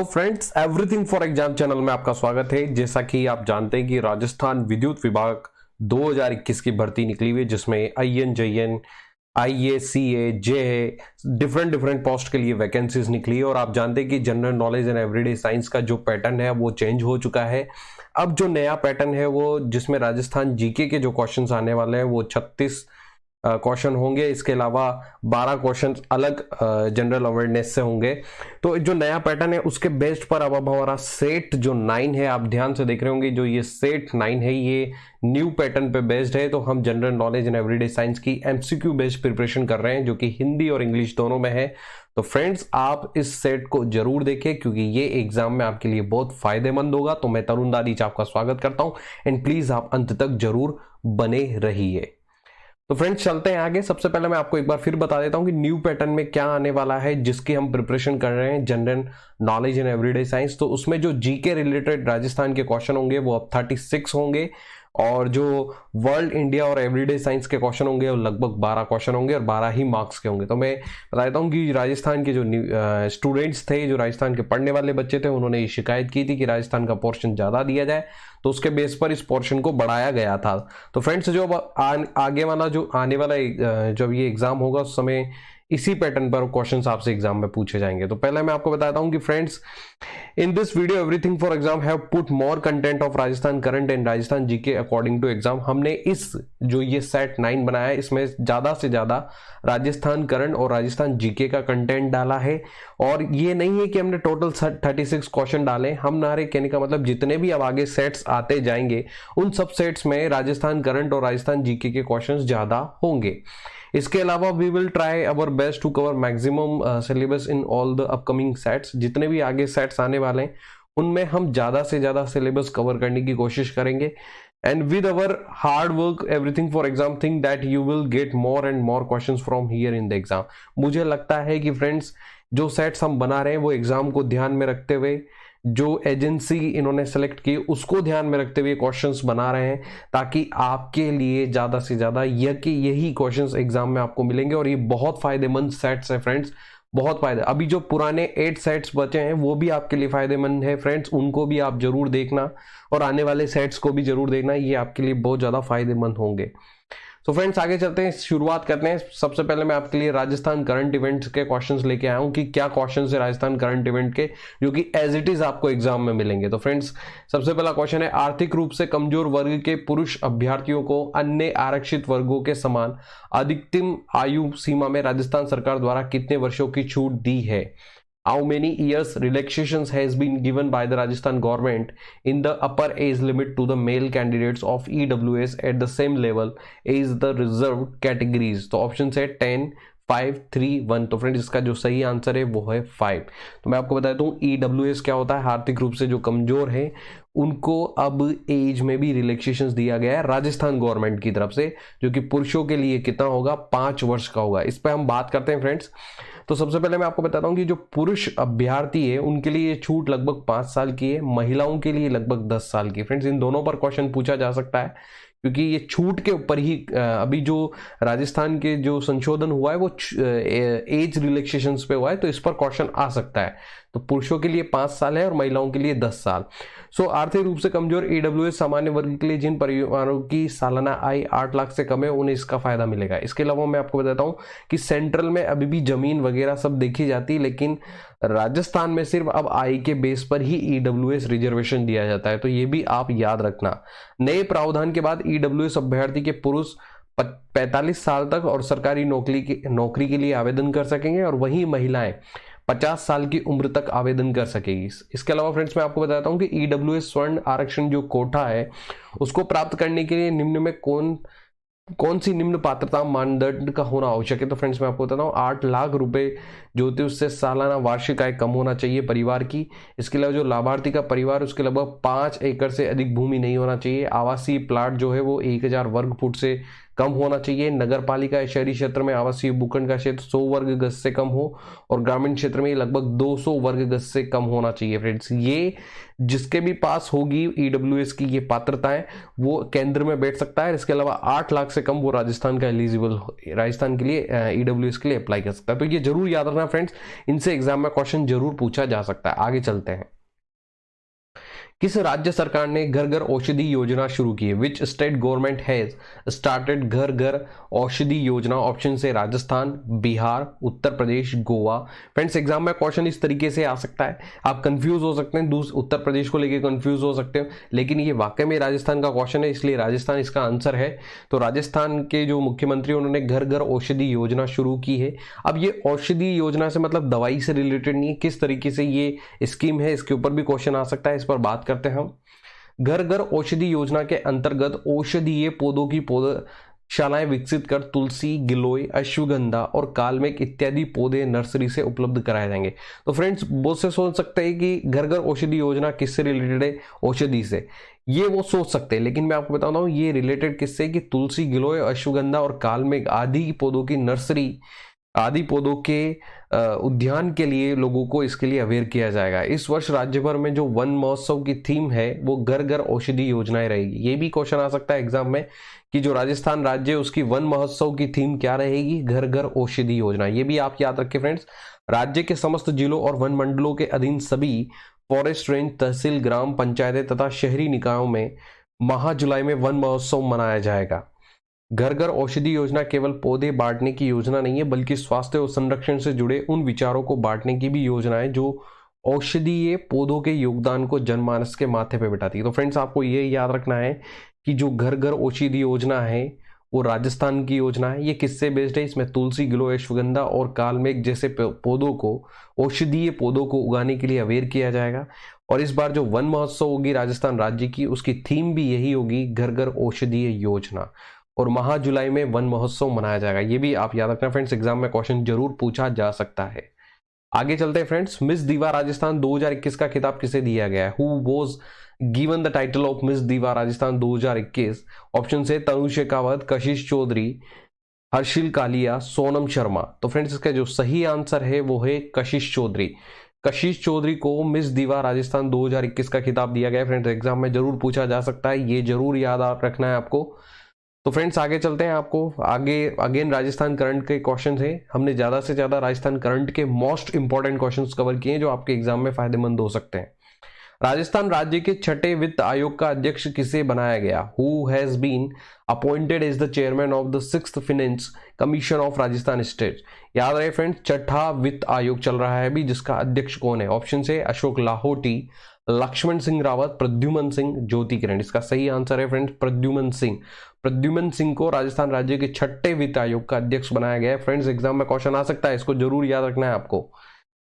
Hello friends, everything for exam channel में आपका स्वागत है। जैसा कि आप जानते हैं कि राजस्थान विद्युत विभाग 2021 की भर्ती निकली हुई है, जिसमें आईएन, जेएन, आईए, सीए, जे डिफरेंट डिफरेंट पोस्ट के लिए वैकेंसीज निकली है। और आप जानते हैं कि general knowledge and everyday science का जो पैटर्न है वो चेंज हो चुका है। अब जो नया पैटर्न है वो जिसमें राजस्थान जीके के जो क्वेश्चंस आने वाले हैं वो 36 क्वेश्चन होंगे। इसके अलावा 12 क्वेश्चन अलग जनरल अवेयरनेस से होंगे। तो जो नया पैटर्न है उसके बेस्ड पर अब हमारा सेट जो 9 है, आप ध्यान से देख रहे होंगे, जो ये सेट 9 है ये न्यू पैटर्न पे बेस्ड है। तो हम general knowledge and everyday science की एमसीक्यू बेस्ड प्रिपरेशन कर रहे हैं, जो कि हिंदी और इंग्लिश दोनों में है। तो फ्रेंड्स, आप इस सेट को जरूर देखें क्योंकि ये एग्जाम में आपके लिए बहुत फायदेमंद होगा। तो मैं तरुण दादीच आपका स्वागत करता हूं एंड प्लीज आप अंत तक जरूर बने रहिए। तो फ्रेंड्स, चलते हैं आगे। सबसे पहले मैं आपको एक बार फिर बता देता हूं कि न्यू पैटर्न में क्या आने वाला है, जिसकी हम प्रिपरेशन कर रहे हैं general knowledge and everyday science. तो उसमें जो जीके रिलेटेड राजस्थान के क्वेश्चन होंगे वो अब 36 होंगे, और जो वर्ल्ड, इंडिया और एवरीडे साइंस के क्वेश्चन होंगे वो लगभग 12 क्वेश्चन होंगे और 12 ही मार्क्स के होंगे। तो मैं बता देता हूँ कि राजस्थान के जो स्टूडेंट्स थे, जो राजस्थान के पढ़ने वाले बच्चे थे, उन्होंने ये शिकायत की थी कि राजस्थान का पोर्शन ज़्यादा दिया जाए, तो उसके बेस पर इस पोर्शन को बढ़ाया गया था। तो फ्रेंड्स, जो आगे वाला जो आने वाला जब ये एग्जाम होगा उस समय इसी पैटर्न पर क्वेश्चंस आपसे एग्जाम में पूछे जाएंगे। तो पहले मैं आपको बताता हूं कि friends, in this video everything for exam have put more content of Rajasthan current and Rajasthan GK according to exam. हमने इस जो ये सेट 9 बनाया है इसमें ज्यादा से ज्यादा राजस्थान करंट और राजस्थान जीके का कंटेंट डाला है। और ये नहीं है कि हमने टोटल 36 क्वेश्चन डाले। हम नारे कहने का मतलब जितने भी अब आगे सेट्स आते जाएंगे उन सब सेट्स में राजस्थान करंट और राजस्थान जीके के क्वेश्चन ज्यादा होंगे। इसके अलावा we will try our best to cover maximum syllabus in all the upcoming sets. जितने भी आगे सेट्स आने वाले हैं उनमें हम ज्यादा से ज्यादा सिलेबस कवर करने की कोशिश करेंगे। And with our hard work everything for exam think that you will get more and more questions from here in the exam. मुझे लगता है कि फ्रेंड्स, जो सेट्स हम बना रहे हैं वो एग्जाम को ध्यान में रखते हुए, जो एजेंसी इन्होंने सेलेक्ट की उसको ध्यान में रखते हुए क्वेश्चंस बना रहे हैं, ताकि आपके लिए ज्यादा से ज्यादा यही क्वेश्चंस एग्जाम में आपको मिलेंगे। और ये बहुत फायदेमंद सेट्स है फ्रेंड्स, बहुत फायदे। अभी जो पुराने 8 सेट्स बचे हैं वो भी आपके लिए फायदेमंद है फ्रेंड्स, उनको भी आप जरूर देखना और आने वाले सेट्स को भी जरूर देखना, ये आपके लिए बहुत ज्यादा फायदेमंद होंगे। तो फ्रेंड्स, आगे चलते हैं, शुरुआत करते हैं। सबसे पहले मैं आपके लिए राजस्थान करंट इवेंट्स के क्वेश्चंस लेके आया हूं कि क्या क्वेश्चंस है राजस्थान करंट इवेंट के, जो कि एज इट इज आपको एग्जाम में मिलेंगे। तो फ्रेंड्स, सबसे पहला क्वेश्चन है, आर्थिक रूप से कमजोर वर्ग के पुरुष अभ्यर्थियों को अन्य आरक्षित वर्गों के समान अधिकतम आयु सीमा में राजस्थान सरकार द्वारा कितने वर्षों की छूट दी है? How many years relaxations has been given by the Rajasthan government in the upper age limit to the male candidates of EWS at the same level as the reserved categories? तो ऑप्शन है 10, 5, 3, 1। तो friends, इसका जो सही answer है वो है 5। तो मैं आपको बता दूं EWS क्या होता है। आर्थिक रूप से जो कमजोर है उनको अब एज में भी रिलैक्सेशंस दिया गया है राजस्थान गवर्नमेंट की तरफ से, जो कि पुरुषों के लिए कितना होगा, 5 वर्ष का होगा। इस पर हम बात करते हैं फ्रेंड्स। तो सबसे पहले मैं आपको बताता हूं कि जो पुरुष अभ्यर्थी है उनके लिए ये छूट लगभग 5 साल की है, महिलाओं के लिए लगभग 10 साल की। फ्रेंड्स, इन दोनों पर क्वेश्चन पूछा जा सकता है क्योंकि ये छूट के ऊपर ही अभी जो राजस्थान के जो संशोधन हुआ है वो एज रिलैक्सेशंस पे हुआ है, तो इस पर क्वेश्चन आ सकता है। तो पुरुषों के लिए 5 साल है और महिलाओं के लिए 10 साल। सो आर्थिक रूप से कमजोर EWS सामान्य वर्ग के लिए जिन परिवारों की सालाना आय 8 लाख से कम है उन्हें इसका फायदा मिलेगा। इसके अलावा मैं आपको बताता हूं कि सेंट्रल में अभी भी जमीन वगैरह सब देखी जाती है, लेकिन राजस्थान में सिर्फ अब आय के बेस पर ही EWS रिजर्वेशन दिया जाता है। तो ये भी आप याद रखना। नए प्रावधान के बाद EWS अभ्यर्थी के पुरुष 45 साल तक और सरकारी नौकरी के लिए आवेदन कर सकेंगे, और वहीं महिलाएं 50 साल की उम्र तक आवेदन कर सकेगी। इसके अलावा फ्रेंड्स, मैं आपको बताता हूं कि EWS स्वर्ण आरक्षण जो कोटा है उसको प्राप्त करने के लिए निम्न में कौन सी निम्न पात्रता मानदंड का होना आवश्यक है? तो फ्रेंड्स, मैं आपको बताता हूँ 8 लाख रुपए जो होते हैं उससे सालाना वार्षिक आय कम होना चाहिए परिवार की। इसके अलावा जो लाभार्थी का परिवार उसके लगभग 5 एकड़ से अधिक भूमि नहीं होना चाहिए। आवासीय प्लाट जो है वो 1000 वर्ग फुट से कम होना चाहिए। नगर पालिका शहरी क्षेत्र में आवासीय भूखंड का क्षेत्र 100 वर्ग गज से कम हो और ग्रामीण क्षेत्र में लगभग 200 वर्ग गज से कम होना चाहिए फ्रेंड्स। ये जिसके भी पास होगी ईडब्ल्यूएस की ये पात्रताएं वो केंद्र में बैठ सकता है। इसके अलावा 8 लाख से कम वो राजस्थान का एलिजिबल, राजस्थान के लिए ईडब्ल्यूएस के लिए अप्लाई कर सकता है। तो ये जरूर याद रखना फ्रेंड्स, इनसे एग्जाम में क्वेश्चन जरूर पूछा जा सकता है। आगे चलते हैं। किस राज्य सरकार ने घर घर औषधि योजना शुरू की है? Which state government has started घर घर औषधि योजना? ऑप्शन से राजस्थान, बिहार, उत्तर प्रदेश, गोवा। फ्रेंड्स एग्जाम में क्वेश्चन इस तरीके से आ सकता है, आप कंफ्यूज हो सकते हैं, उत्तर प्रदेश को लेकर कंफ्यूज हो सकते हो, लेकिन ये वाकई में राजस्थान का क्वेश्चन है, इसलिए राजस्थान इसका आंसर है। तो राजस्थान के जो मुख्यमंत्री उन्होंने घर घर औषधि योजना शुरू की है। अब ये औषधि योजना से मतलब दवाई से रिलेटेड नहीं है, किस तरीके से ये स्कीम है इसके ऊपर भी क्वेश्चन आ सकता है, इस पर बात करते हैं हम। घर घर औषधि योजना के अंतर्गत औषधीय पौधों की पौधशालाएं विकसित कर तुलसी, गिलोय, अश्वगंधा और कालमेघ इत्यादि पौधे नर्सरी से उपलब्ध कराए जाएंगे। तो फ्रेंड्स बहुत से सोच सकते हैं कि घर घर औषधि योजना किससे रिलेटेड है? औषधि से, ये वो सोच सकते हैं, लेकिन मैं आपको बताता हूं ये रिलेटेड किससे कि तुलसी, गिलोय, अश्वगंधा और कालमेघ आदि पौधों की नर्सरी, आदि पौधों के उद्यान के लिए लोगों को इसके लिए अवेयर किया जाएगा। इस वर्ष राज्य भर में जो वन महोत्सव की थीम है वो घर घर औषधि योजनाएं रहेगी। ये भी क्वेश्चन आ सकता है एग्जाम में कि जो राजस्थान राज्य है उसकी वन महोत्सव की थीम क्या रहेगी? घर घर औषधि योजना। ये भी आप याद रखें फ्रेंड्स। राज्य के समस्त जिलों और वन मंडलों के अधीन सभी फॉरेस्ट रेंज, तहसील, ग्राम पंचायतें तथा शहरी निकायों में माह जुलाई में वन महोत्सव मनाया जाएगा। घर घर औषधि योजना केवल पौधे बांटने की योजना नहीं है, बल्कि स्वास्थ्य और संरक्षण से जुड़े उन विचारों को बांटने की भी योजना है जो औषधीय पौधों के योगदान को जनमानस के माथे पे बिठाती है। तो फ्रेंड्स आपको ये याद रखना है कि जो घर घर औषधि योजना है वो राजस्थान की योजना है। ये किससे बेस्ड है? इसमें तुलसी, गिलोय, अश्वगंधा और कालमेघ जैसे पौधों को, औषधीय पौधों को उगाने के लिए अवेयर किया जाएगा। और इस बार जो वन महोत्सव होगी राजस्थान राज्य की, उसकी थीम भी यही होगी, घर घर औषधीय योजना। और माह जुलाई में वन महोत्सव मनाया जाएगा। ये भी आप याद रखना फ्रेंड्स, एग्जाम में क्वेश्चन जरूर पूछा जा सकता है। आगे चलते हैं फ्रेंड्स। मिस दीवा राजस्थान 2021 का खिताब किसे दिया गया है? Who was given the title of miss दीवा राजस्थान 2021? ऑप्शन से तनु शेखावत, कशिश चौधरी, हर्षिल कालिया, सोनम शर्मा। तो फ्रेंड्स इसका जो सही आंसर है वो है कशिश चौधरी। कशिश चौधरी को मिस दीवा राजस्थान 2021 का खिताब दिया गया। फ्रेंड्स एग्जाम में जरूर पूछा जा सकता है, ये जरूर याद रखना है आपको। तो फ्रेंड्स आगे चलते हैं। आपको आगे अगेन राजस्थान करंट के क्वेश्चन थे, हमने ज्यादा से ज्यादा राजस्थान करंट के मोस्ट इंपॉर्टेंट क्वेश्चंस कवर किए जो आपके एग्जाम में फायदेमंद हो सकते हैं। राजस्थान राज्य के छठे वित्त आयोग का अध्यक्ष किसे बनाया गया? Who has been appointed as the chairman of the 6th finance commission of Rajasthan state? याद रहे फ्रेंड्स, छठा वित्त आयोग चल रहा है अभी, जिसका अध्यक्ष कौन है? ऑप्शन से अशोक लाहोटी, लक्ष्मण सिंह रावत, प्रद्युमन सिंह, ज्योति किरण। इसका सही आंसर है फ्रेंड्स प्रद्युमन सिंह। प्रद्युमन सिंह को राजस्थान राज्य के छठे वित्त आयोग का अध्यक्ष बनाया गया है। फ्रेंड्स एग्जाम में क्वेश्चन आ सकता है, इसको जरूर याद रखना है आपको।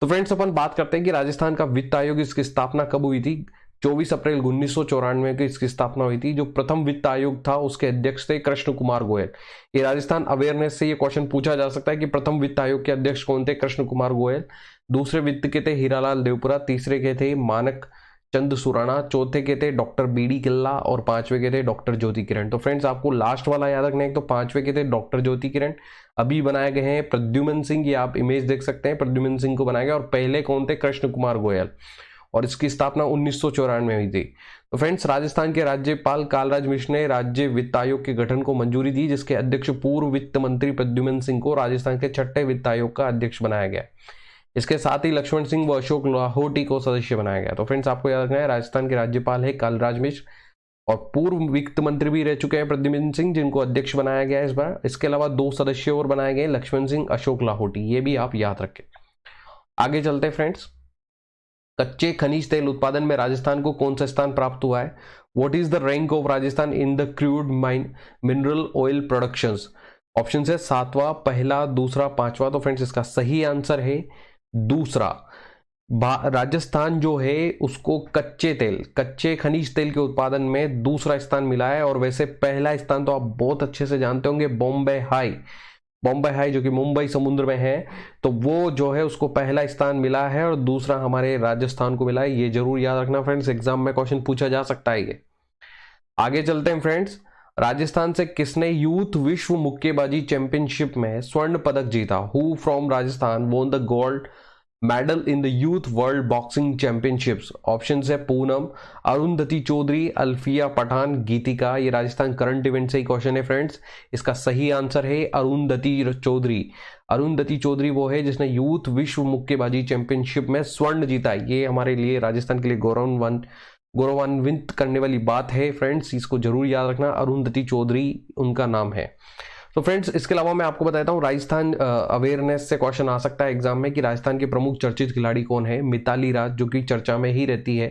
तो फ्रेंड्स अपन बात करते हैं कि राजस्थान का वित्त आयोग, इसकी स्थापना कब हुई थी? 24 अप्रैल 1994 की इसकी स्थापना हुई थी। जो प्रथम वित्त आयोग था उसके अध्यक्ष थे कृष्ण कुमार गोयल। ये राजस्थान अवेयरनेस से ये क्वेश्चन पूछा जा सकता है कि प्रथम वित्त आयोग के अध्यक्ष कौन थे? कृष्ण कुमार गोयल। दूसरे वित्त के थे हीरालाल देवपुरा, तीसरे के थे मानक चंद सुराणा, चौथे के थे डॉक्टर बीडी किल्ला और पांचवे के थे डॉक्टर ज्योति किरण। तो फ्रेंड्स आपको लास्ट वाला याद रखना है, तो पांचवे के थे डॉक्टर ज्योति किरण। अभी बनाए गए हैं प्रद्युमन सिंह, ये आप इमेज देख सकते हैं, प्रद्युमन सिंह को बनाया गया। और पहले कौन थे? कृष्ण कुमार गोयल, और इसकी स्थापना 1994 में हुई थी। तो फ्रेंड्स राजस्थान के राज्यपाल कालराज मिश्र ने राज्य वित्त आयोग के गठन को मंजूरी दी, जिसके अध्यक्ष पूर्व वित्त मंत्री प्रद्युमन सिंह को राजस्थान के छठे वित्त आयोग का अध्यक्ष बनाया गया। इसके साथ ही लक्ष्मण सिंह व अशोक लाहोटी को सदस्य बनाया गया। तो फ्रेंड्स आपको याद रखना है राजस्थान के राज्यपाल है कालराज मिश्र, और पूर्व वित्त मंत्री भी रह चुके हैं प्रद्युमन सिंह, जिनको अध्यक्ष बनाया गया है इस बार। इसके अलावा 2 सदस्य और बनाए गए, लक्ष्मण सिंह, अशोक लाहोटी, ये भी आप याद रखें। आगे चलते हैं फ्रेंड्स। कच्चे खनिज तेल उत्पादन में राजस्थान को कौन सा स्थान प्राप्त हुआ है? What is the rank of Rajasthan in the crude mineral oil production? Option है 7वां, पहला, दूसरा, 5वां। तो फ्रेंड्स इसका सही आंसर है दूसरा। राजस्थान जो है उसको कच्चे खनिज तेल के उत्पादन में दूसरा स्थान मिला है। और वैसे पहला स्थान तो आप बहुत अच्छे से जानते होंगे, बॉम्बे हाई जो कि मुंबई समुद्र में है, तो वो जो है उसको पहला स्थान मिला है, और दूसरा हमारे राजस्थान को मिला है। ये जरूर याद रखना फ्रेंड्स, एग्जाम में क्वेश्चन पूछा जा सकता है ये। आगे चलते हैं फ्रेंड्स। राजस्थान से किसने यूथ विश्व मुक्केबाजी चैंपियनशिप में स्वर्ण पदक जीता? Who from Rajasthan won the gold medal in the youth world boxing championships? Option है पूनम, अरुंधति चौधरी, अल्फिया पठान, गीतिका। ये राजस्थान करंट इवेंट से ही क्वेश्चन है फ्रेंड्स। इसका सही आंसर है अरुंधति चौधरी। अरुंधति चौधरी वो है जिसने यूथ विश्व मुक्केबाजी चैंपियनशिप में स्वर्ण जीता। ये हमारे लिए राजस्थान के लिए गौरवान्वित करने वाली बात है फ्रेंड्स, इसको जरूर याद रखना। अरुंधति चौधरी उनका नाम है। तो फ्रेंड्स इसके अलावा मैं आपको बताता हूँ राजस्थान अवेयरनेस से क्वेश्चन आ सकता है एग्जाम में कि राजस्थान के प्रमुख चर्चित खिलाड़ी कौन है? मिताली राज, जो कि चर्चा में ही रहती है,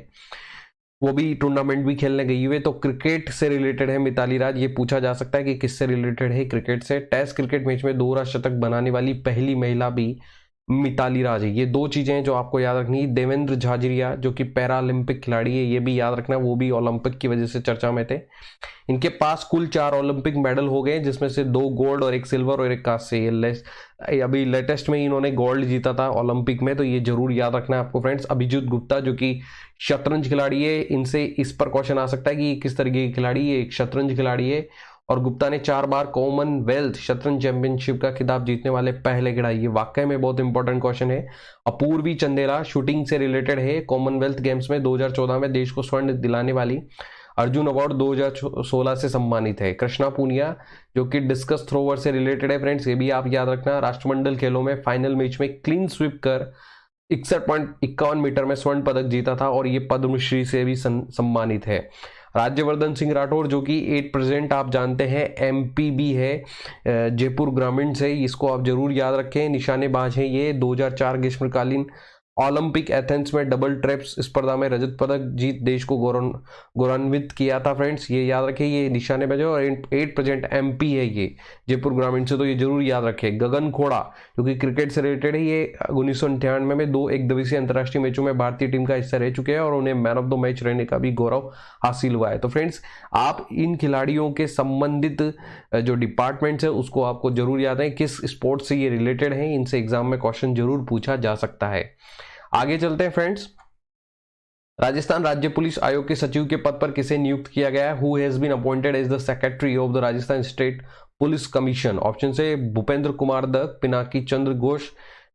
वो भी टूर्नामेंट भी खेलने गई हुई है। तो क्रिकेट से रिलेटेड है मिताली राज। ये पूछा जा सकता है कि किससे रिलेटेड है? क्रिकेट से। टेस्ट क्रिकेट मैच में दोहरा शतक बनाने वाली पहली महिला भी मिताली राज है। ये दो चीजें हैं जो आपको याद रखनी है। देवेंद्र झाझरिया जो कि पैरालंपिक खिलाड़ी है, ये भी याद रखना, वो भी ओलंपिक की वजह से चर्चा में थे। इनके पास कुल 4 ओलंपिक मेडल हो गए, जिसमें से 2 गोल्ड और 1 सिल्वर और 1 कांस्य। अभी लेटेस्ट में इन्होंने गोल्ड जीता था ओलंपिक में, तो ये जरूर याद रखना है आपको फ्रेंड्स। अभिजीत गुप्ता जो कि शतरंज खिलाड़ी है, इनसे इस पर क्वेश्चन आ सकता है कि किस तरीके की खिलाड़ी है? एक शतरंज खिलाड़ी है और गुप्ता ने 4 बार कॉमनवेल्थ शतरंज चैंपियनशिप का खिताब जीतने वाले पहले खिलाड़ी। ये वाकई में बहुत इंपॉर्टेंट क्वेश्चन है। अपूर्वी चंदेला शूटिंग से रिलेटेड है, कॉमनवेल्थ गेम्स में 2014 में देश को स्वर्ण दिलाने वाली, अर्जुन अवार्ड 2016 से सम्मानित है। कृष्णा पूनिया जो कि डिस्कस थ्रोवर से रिलेटेड है फ्रेंड्स, ये भी आप याद रखना। राष्ट्रमंडल खेलों में फाइनल मैच में क्लीन स्वीप कर 61.51 मीटर में स्वर्ण पदक जीता था और ये पद्मश्री से भी सम्मानित है। राज्यवर्धन सिंह राठौर जो कि 8% आप जानते हैं एमपी भी है, जयपुर ग्रामीण से, इसको आप जरूर याद रखें। निशानेबाज हैं ये। 2004 ग्रीष्मकालीन ओलंपिक एथेंस में डबल ट्रैप्स स्पर्धा में रजत पदक जीत देश को गौरवान्वित किया था फ्रेंड्स, ये याद रखें। ये निशानेबाज और 8% एमपी है ये, जयपुर ग्रामीण से, तो ये जरूर याद रखें। गगन खोड़ा जो कि क्रिकेट से रिलेटेड है, ये 1998 में 2 एकदिवसीय अंतर्राष्ट्रीय मैचों में भारतीय टीम का हिस्सा रह चुके हैं और उन्हें मैन ऑफ द मैच रहने का भी गौरव हासिल हुआ है। तो फ्रेंड्स आप इन खिलाड़ियों के संबंधित जो डिपार्टमेंट्स है उसको आपको जरूर याद है, किस स्पोर्ट से ये रिलेटेड है, इनसे एग्जाम में क्वेश्चन जरूर पूछा जा सकता है। आगे चलते हैं फ्रेंड्स। राजस्थान राज्य पुलिस आयोग के सचिव के पद पर किसे नियुक्त किया गया है? Who has been appointed as the secretary of the Rajasthan state police commission? Option से भूपेंद्र कुमार दत्त, पिनाकी चंद्र घोष,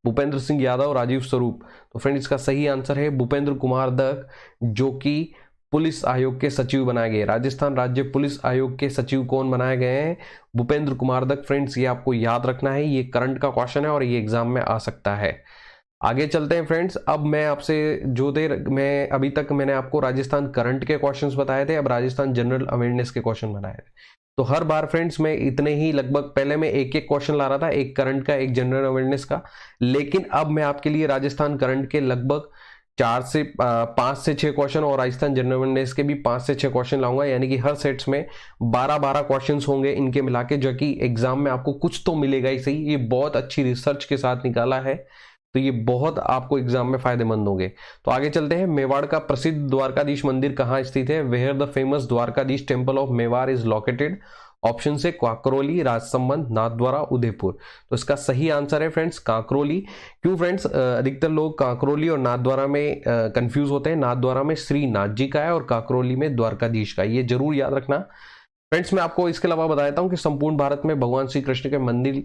भूपेंद्र सिंह यादव, राजीव स्वरूप। तो फ्रेंड्स इसका सही आंसर है भूपेंद्र कुमार दत्त, जो कि पुलिस आयोग के सचिव बनाए गए। राजस्थान राज्य पुलिस आयोग के सचिव कौन बनाए गए हैं? भूपेंद्र कुमार दत्त। फ्रेंड्स ये आपको याद रखना है, ये करंट का क्वेश्चन है और ये एग्जाम में आ सकता है। आगे चलते हैं फ्रेंड्स। अब मैं आपसे मैं अभी तक मैंने आपको राजस्थान करंट के क्वेश्चंस बताए थे, अब राजस्थान जनरल अवेयरनेस के क्वेश्चन बनाए थे। तो हर बार फ्रेंड्स मैं इतने ही लगभग, पहले मैं एक क्वेश्चन ला रहा था, एक करंट का एक जनरल अवेयरनेस का, लेकिन अब मैं आपके लिए राजस्थान करंट के लगभग 5 से 6 क्वेश्चन और राजस्थान जनरल अवेयरनेस के भी 5 से 6 क्वेश्चन लाऊंगा, यानी कि हर सेट्स में 12 क्वेश्चन होंगे इनके मिला के, जो कि एग्जाम में आपको कुछ तो मिलेगा ही सही। ये बहुत अच्छी रिसर्च के साथ निकाला है, तो ये बहुत आपको एग्जाम में फायदेमंद होंगे। तो आगे चलते हैं। मेवाड़ का प्रसिद्ध द्वारकाधीश मंदिर कहाँ स्थित है? Where the famous Dwarkadhish temple of Mewar is located? Option से काकरोली, राजसमंद, नाथद्वारा, उदयपुर। तो इसका सही आंसर है फ्रेंड्स काकरोली। क्यों फ्रेंड्स? अधिकतर लोग काकरोली और नाथद्वारा में कंफ्यूज होते हैं। नाथद्वारा में श्रीनाथ जी का है और काकरोली में द्वारकाधीश का, ये जरूर याद रखना फ्रेंड्स। मैं आपको इसके अलावा बता देता हूँ कि संपूर्ण भारत में भगवान श्री कृष्ण के मंदिर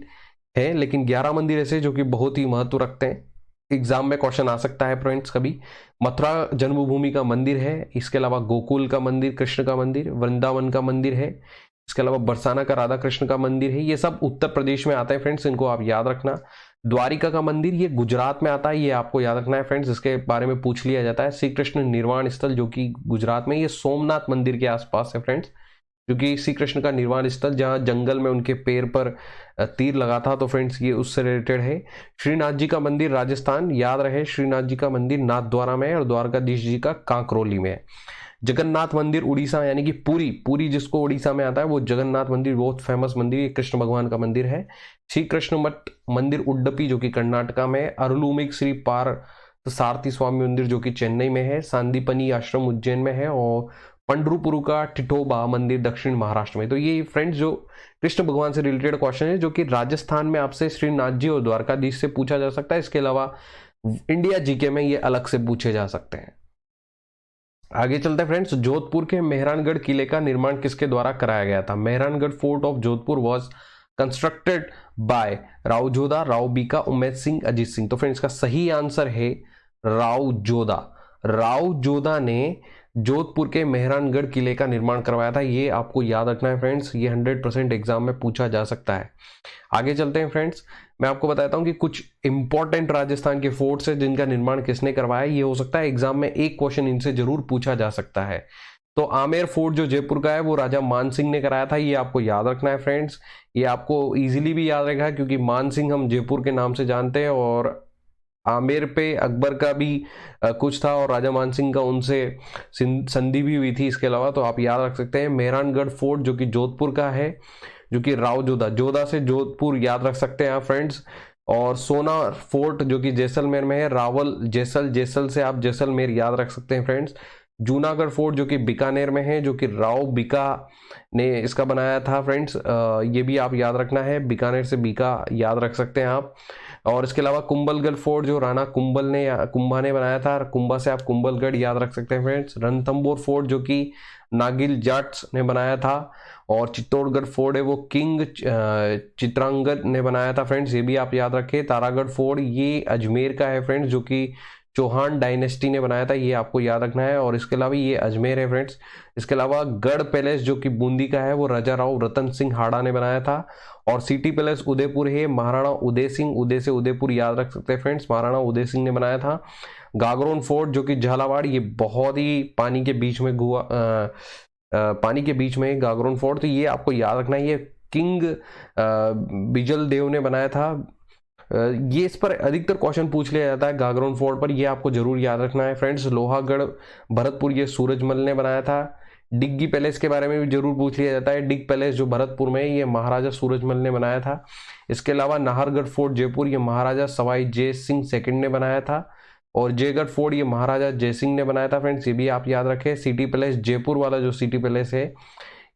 है, लेकिन 11 मंदिर ऐसे जो कि बहुत ही महत्व रखते हैं, एग्जाम में क्वेश्चन आ सकता है फ्रेंड्स कभी। मथुरा जन्मभूमि का मंदिर है, इसके अलावा गोकुल का मंदिर, कृष्ण का मंदिर, वृंदावन का मंदिर है, इसके अलावा बरसाना का राधा कृष्ण का मंदिर है। ये सब उत्तर प्रदेश में आता है फ्रेंड्स, इनको आप याद रखना। द्वारिका का मंदिर ये गुजरात में आता है, ये आपको याद रखना है फ्रेंड्स, इसके बारे में पूछ लिया जाता है। श्री कृष्ण निर्वाण स्थल जो कि गुजरात में, ये सोमनाथ मंदिर के आसपास है फ्रेंड्स, क्योंकि श्री कृष्ण का निर्वाण स्थल जहां जंगल में उनके पैर पर तीर लगा था, तो फ्रेंड्स ये उससे रिलेटेड है। श्रीनाथ जी का मंदिर राजस्थान, याद रहे श्रीनाथ जी का मंदिर नाथद्वारा में है और द्वारकाधीश जी का कांकरोली में है। जगन्नाथ मंदिर उड़ीसा, यानी कि पुरी जिसको उड़ीसा में आता है, वो जगन्नाथ मंदिर बहुत फेमस मंदिर, ये कृष्ण भगवान का मंदिर है। श्री कृष्ण मठ मंदिर उडुपी जो कि कर्नाटका में, अरुलुमिक श्री पार्थ सारथी स्वामी मंदिर जो कि चेन्नई में है, सांदीपनी आश्रम उज्जैन में है और पंडरुपुरु का टिटोबा मंदिर दक्षिण महाराष्ट्र में। तो ये फ्रेंड्स जो कृष्ण भगवान से रिलेटेड क्वेश्चन है, जो कि राजस्थान में आपसे श्रीनाथ जी और द्वारकाधीश से पूछा जा सकता है। इसके अलावा इंडिया जीके में ये अलग से पूछे जा सकते हैं। आगे चलते हैं फ्रेंड्स। जोधपुर के मेहरानगढ़ किले का निर्माण किसके द्वारा कराया गया था? Mehrangarh fort of Jodhpur was constructed by Rao Jodha, Rao Bika, Umesh Singh, Ajit Singh. तो फ्रेंड्स का सही आंसर है राव जोधा। राव जोधा ने जोधपुर के मेहरानगढ़ किले का निर्माण करवाया था। ये आपको याद रखना है फ्रेंड्स, ये 100% एग्जाम में पूछा जा सकता है। आगे चलते हैं फ्रेंड्स, मैं आपको बताता हूं कि कुछ इंपॉर्टेंट राजस्थान के फोर्ट्स है जिनका निर्माण किसने करवाया। ये हो सकता है एग्जाम में एक क्वेश्चन इनसे जरूर पूछा जा सकता है। तो आमेर फोर्ट जो जयपुर का है वो राजा मान सिंह ने कराया था। ये आपको याद रखना है फ्रेंड्स, ये आपको इजीली भी याद रहेगा क्योंकि मान सिंह हम जयपुर के नाम से जानते हैं और आमेर पे अकबर का भी कुछ था और राजा मान सिंह का उनसे संधि भी हुई थी इसके अलावा। तो आप याद रख सकते हैं मेहरानगढ़ फोर्ट जो कि जोधपुर का है, जो कि राव जोधा, जोधा से जोधपुर याद रख सकते हैं आप फ्रेंड्स। और सोना फोर्ट जो कि जैसलमेर में है, रावल जैसल, जैसल से आप जैसलमेर याद रख सकते हैं फ्रेंड्स। जूनागढ़ फोर्ट जो कि बीकानेर में है, जो कि राव बीका ने इसका बनाया था फ्रेंड्स, ये भी आप याद रखना है, बीकानेर से बीका याद रख सकते हैं आप। और इसके अलावा कुंभलगढ़ फोर्ट जो राणा कुंभा ने बनाया था, कुंभा से आप कुंभलगढ़ याद रख सकते हैं फ्रेंड्स। रणथंबोर फोर्ट जो कि नागिल जाट्स ने बनाया था। और चित्तौड़गढ़ फोर्ट है वो किंग चित्रांगद ने बनाया था फ्रेंड्स, ये भी आप याद रखें। तारागढ़ फोर्ट ये अजमेर का है फ्रेंड्स, जो कि चौहान डायनेस्टी ने बनाया था, ये आपको याद रखना है। और इसके अलावा ये अजमेर है फ्रेंड्स। इसके अलावा गढ़ पैलेस जो कि बूंदी का है वो राजा राव रतन सिंह हाड़ा ने बनाया था। और सिटी पैलेस उदयपुर है, महाराणा उदय सिंह, उदय से उदयपुर याद रख सकते हैं फ्रेंड्स, महाराणा उदय सिंह ने बनाया था। गागरोन फोर्ट जो कि झालावाड़, ये बहुत ही पानी के बीच में पानी के बीच में गागरोन फोर्ट, तो ये आपको याद रखना है, ये किंग बिजल देव ने बनाया था। ये इस पर अधिकतर क्वेश्चन पूछ लिया जाता है गागरोन फोर्ट पर, ये आपको जरूर याद रखना है फ्रेंड्स। लोहागढ़ भरतपुर ये सूरजमल ने बनाया था। डिग्गी पैलेस के बारे में भी जरूर पूछ लिया जाता है, डिग पैलेस जो भरतपुर में है ये महाराजा सूरजमल ने बनाया था। इसके अलावा नाहरगढ़ फोर्ट जयपुर ये महाराजा सवाई जय सिंह सेकंड ने बनाया था। और जयगढ़ फोर्ट ये महाराजा जयसिंह ने बनाया था फ्रेंड्स, ये भी आप याद रखें। सिटी पैलेस जयपुर वाला जो सिटी पैलेस है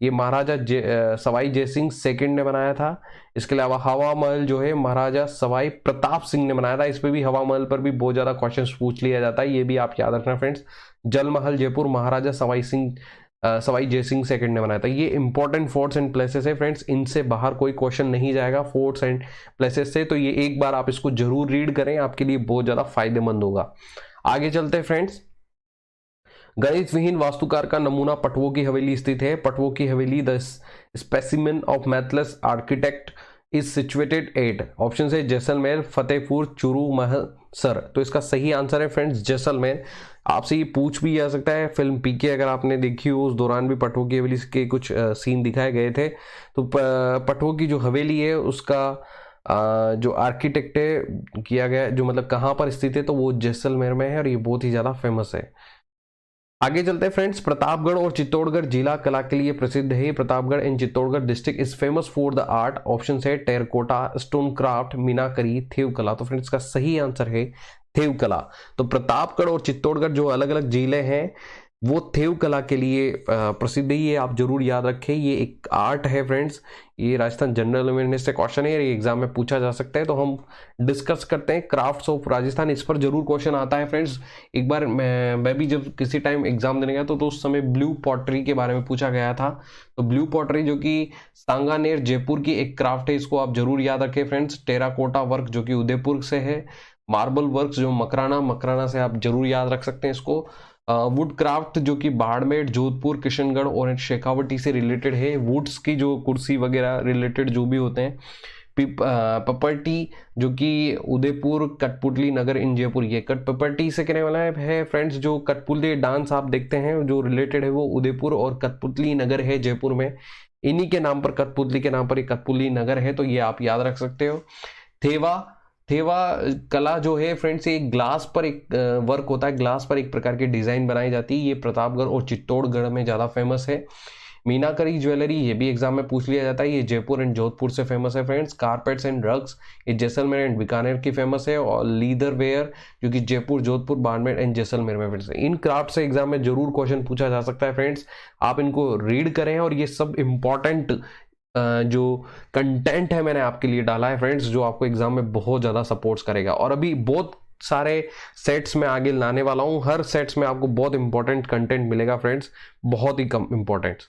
ये महाराजा सवाई जयसिंह सेकंड ने बनाया था। इसके अलावा हवा महल जो है महाराजा सवाई प्रताप सिंह ने बनाया था, इस पे भी हवा महल पर भी बहुत ज्यादा क्वेश्चंस पूछ लिया जाता है, ये भी आप याद रखना फ्रेंड्स। जल महल जयपुर महाराजा सवाई जयसिंह सेकंड ने बनाया था। ये इंपॉर्टेंट फोर्ट्स एंड प्लेसेस है फ्रेंड्स, इनसे बाहर कोई क्वेश्चन नहीं जाएगा फोर्ट्स एंड प्लेसेस से, तो ये एक बार आप इसको जरूर रीड करें, आपके लिए बहुत ज्यादा फायदेमंद होगा। आगे चलते हैं फ्रेंड्स। गणित विहीन वास्तुकार का नमूना पटवो की हवेली स्थित है। पटवो की Haveli the specimen of matchless architect is situated at, option है जैसलमेर, फतेहपुर, चूरू, महसर। तो इसका सही आंसर है फ्रेंड्स जैसलमेर। आपसे ये पूछ भी जा सकता है, फिल्म पीके अगर आपने देखी हो उस दौरान भी पटवो की हवेली के कुछ सीन दिखाए गए थे। तो पटवो की जो हवेली है उसका जो आर्किटेक्ट है किया गया, जो मतलब कहाँ पर स्थित है, तो वो जैसलमेर में है और ये बहुत ही ज्यादा फेमस है। आगे चलते हैं फ्रेंड्स। प्रतापगढ़ और चित्तौड़गढ़ जिला कला के लिए प्रसिद्ध है। Pratapgarh and Chittorgarh district is famous for the art, option है टेरकोटा, स्टोन क्राफ्ट, मीनाकरी, थेव कला। तो फ्रेंड्स का सही आंसर है थेव कला। तो प्रतापगढ़ और चित्तौड़गढ़ जो अलग अलग जिले हैं वो थेव कला के लिए प्रसिद्ध है, ये आप जरूर याद रखें। ये एक आर्ट है फ्रेंड्स, ये राजस्थान जनरल अवेयरनेस से क्वेश्चन है, ये एग्जाम में पूछा जा सकता है। तो हम डिस्कस करते हैं क्राफ्ट्स ऑफ राजस्थान, इस पर जरूर क्वेश्चन आता है फ्रेंड्स। एक बार मैं भी जब किसी टाइम एग्जाम देने गया तो उस समय ब्लू पॉटरी के बारे में पूछा गया था। तो ब्लू पॉटरी जो कि सांगानेर जयपुर की एक क्राफ्ट है, इसको आप जरूर याद रखें फ्रेंड्स। टेराकोटा वर्क जो कि उदयपुर से है। मार्बल वर्क जो मकराना से आप जरूर याद रख सकते हैं इसको। वुड क्राफ्ट जो कि बाड़मेर, जोधपुर, किशनगढ़ और शेखावटी से रिलेटेड है। वुड्स की जो कुर्सी वगैरह रिलेटेड जो भी होते हैं। पपर्टी जो कि उदयपुर, कठपुतली नगर इन जयपुर, ये पपर्टी से कहने वाला है फ्रेंड्स जो कठपुतली डांस आप देखते हैं जो रिलेटेड है वो उदयपुर और कठपुतली नगर है जयपुर में, इन्हीं के नाम पर, कठपुतली के नाम पर एक कठपुतली नगर है, तो ये आप याद रख सकते हो। थेवा कला जो है फ्रेंड्स ये ग्लास पर एक वर्क होता है, ग्लास पर एक प्रकार की डिजाइन बनाई जाती है, ये प्रतापगढ़ और चित्तौड़गढ़ में ज्यादा फेमस है। मीनाकरी ज्वेलरी ये भी एग्जाम में पूछ लिया जाता है, ये जयपुर एंड जोधपुर से फेमस है फ्रेंड्स। कारपेट्स एंड रग्स ये जैसलमेर एंड बीकानेर की फेमस है। और लीदर वेयर जो कि जयपुर, जोधपुर, बाड़मेर एंड जैसलमेर में फेमस है। इन क्राफ्ट से एग्जाम में जरूर क्वेश्चन पूछा जा सकता है फ्रेंड्स, आप इनको रीड करें। और ये सब इंपॉर्टेंट जो कंटेंट है मैंने आपके लिए डाला है फ्रेंड्स, जो आपको एग्जाम में बहुत ज्यादा सपोर्ट्स करेगा। और अभी बहुत सारे सेट्स में आगे लाने वाला हूं। हर सेट्स में आपको बहुत इंपॉर्टेंट कंटेंट मिलेगा फ्रेंड्स, बहुत ही कम इंपॉर्टेंट।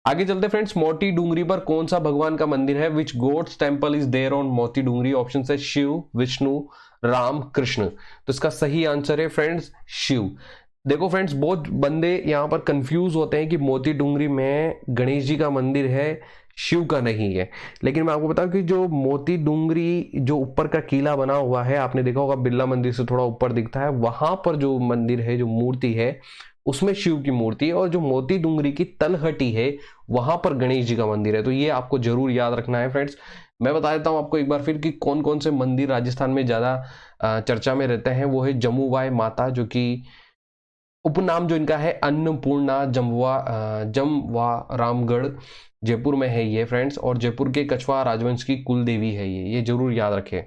आगे चलते फ्रेंड्स, मोती डूंगरी पर कौन सा भगवान का मंदिर है? Which god's temple is there on Moti Dungri? Option है शिव, विष्णु, राम, कृष्ण। तो इसका सही आंसर है फ्रेंड्स शिव। देखो फ्रेंड्स, बहुत बंदे यहां पर कंफ्यूज होते हैं कि मोती डूंगरी में गणेश जी का मंदिर है, शिव का नहीं है। लेकिन मैं आपको बताऊं कि जो मोती डूंगरी जो ऊपर का किला बना हुआ है, आपने देखा होगा बिरला मंदिर से थोड़ा ऊपर दिखता है, वहां पर जो मंदिर है, जो मूर्ति है, उसमें शिव की मूर्ति है। और जो मोती डूंगरी की तलहटी है, वहां पर गणेश जी का मंदिर है। तो ये आपको जरूर याद रखना है फ्रेंड्स। मैं बता देता हूं आपको एक बार फिर कि कौन कौन से मंदिर राजस्थान में ज्यादा चर्चा में रहते हैं। वो है जमुवाय माता, जो कि उपनाम जो इनका है अन्नपूर्णा जमवा रामगढ़, जयपुर में है ये फ्रेंड्स। और जयपुर के कछवा राजवंश की कुल देवी है ये जरूर याद रखें।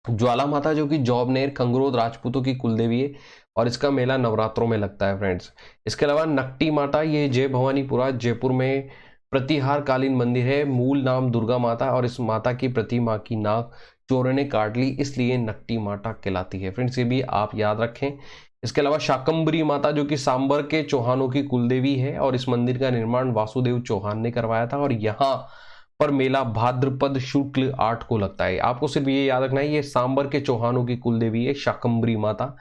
ज्वाला माता जो कि जौबनेर खंगरोध राजपूतों की कुल देवी है, और इसका मेला नवरात्रों में लगता है फ्रेंड्स। इसके अलावा नकटी माता, ये जय भवानीपुरा जयपुर में प्रतिहार कालीन मंदिर है। मूल नाम दुर्गा माता, और इस माता की प्रतिमा की नाक चोरों ने काट ली, इसलिए नकटी माता कहलाती है फ्रेंड्स। ये भी आप याद रखें। इसके अलावा शाकंबरी माता जो कि सांबर के चौहानों की कुलदेवी है, और इस मंदिर का निर्माण वासुदेव चौहान ने करवाया था। और यहाँ पर मेला भाद्रपद शुक्ल 8 को लगता है। आपको सिर्फ ये याद रखना है, ये सांबर के चौहानों की कुलदेवी है शाकंबरी माता,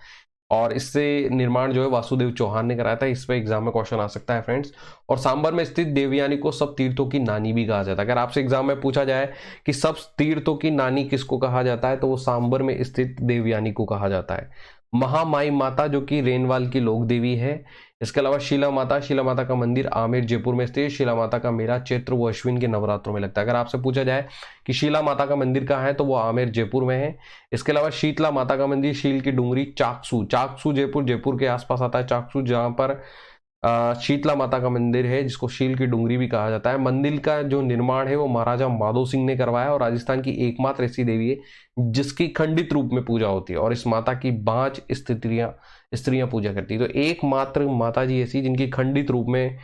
और इससे निर्माण जो है वासुदेव चौहान ने कराया था। इस पे एग्जाम में क्वेश्चन आ सकता है फ्रेंड्स। और सांबर में स्थित देवयानी को सब तीर्थों की नानी भी कहा जाता है। अगर आपसे एग्जाम में पूछा जाए कि सब तीर्थों की नानी किसको कहा जाता है, तो वो सांबर में स्थित देवयानी को कहा जाता है। महामाई माता जो कि रेनवाल की लोक देवी है। इसके अलावा शिला माता का मंदिर आमेर जयपुर में स्थित। शिला माता का मेला चैत्र व अश्विन के नवरात्रों में लगता है। अगर आपसे पूछा जाए कि शिला माता का मंदिर कहाँ है, तो वो आमेर जयपुर में है। इसके अलावा शीतला माता का मंदिर शील की डूंगरी चाकसू जयपुर के आसपास आता है चाकसू, जहां पर शीतला माता का मंदिर है, जिसको शील की डूंगरी भी कहा जाता है। मंदिर का जो निर्माण है वो महाराजा माधो सिंह ने करवाया, और राजस्थान की एकमात्र ऐसी देवी है जिसकी खंडित रूप में पूजा होती है, और इस माता की 5 स्त्रियां पूजा करती है। तो एकमात्र माता जी ऐसी जिनकी खंडित रूप में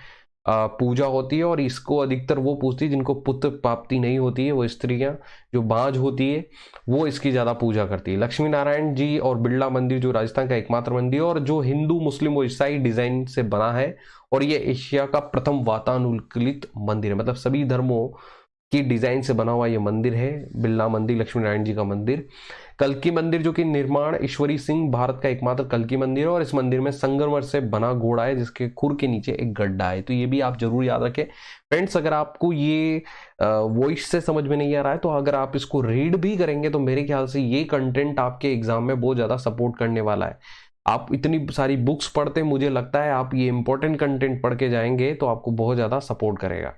पूजा होती है, और इसको अधिकतर वो पूजती है जिनको पुत्र प्राप्ति नहीं होती है, वो स्त्रियां जो बांझ होती है, वो इसकी ज्यादा पूजा करती है। लक्ष्मी नारायण जी और बिरला मंदिर जो राजस्थान का एकमात्र मंदिर है, और जो हिंदू मुस्लिम व ईसाई डिजाइन से बना है, और ये एशिया का प्रथम वातानुकूलित मंदिर है। मतलब सभी धर्मों की डिजाइन से बना हुआ ये मंदिर है, बिरला मंदिर, लक्ष्मी नारायण जी का मंदिर। कल्की मंदिर जो कि निर्माण ईश्वरी सिंह, भारत का एकमात्र कल्की मंदिर है, और इस मंदिर में संगमरमर से बना घोड़ा है, जिसके खुर के नीचे एक गड्ढा है। तो ये भी आप जरूर याद रखें फ्रेंड्स। अगर आपको ये वॉइस से समझ में नहीं आ रहा है, तो अगर आप इसको रीड भी करेंगे, तो मेरे ख्याल से ये कंटेंट आपके एग्जाम में बहुत ज्यादा सपोर्ट करने वाला है। आप इतनी सारी बुक्स पढ़ते, मुझे लगता है आप ये इंपॉर्टेंट कंटेंट पढ़ के जाएंगे तो आपको बहुत ज्यादा सपोर्ट करेगा।